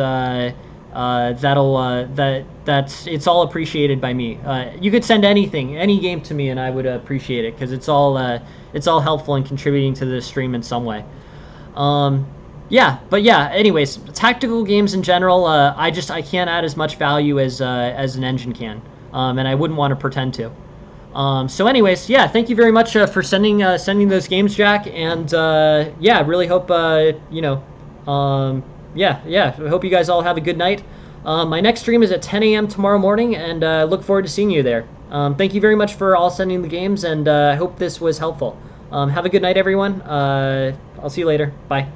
that's it's all appreciated by me. You could send anything, any game to me, and I would appreciate it because it's all helpful in contributing to the stream in some way. Yeah, but yeah. Anyways, tactical games in general, I can't add as much value as an engine can, and I wouldn't want to pretend to. So anyways, yeah, thank you very much for sending those games, Jack, and yeah, really hope yeah, I hope you guys all have a good night. My next stream is at 10 a.m. tomorrow morning, and look forward to seeing you there. Thank you very much for all sending the games, and I hope this was helpful. Have a good night, everyone. I'll see you later. Bye.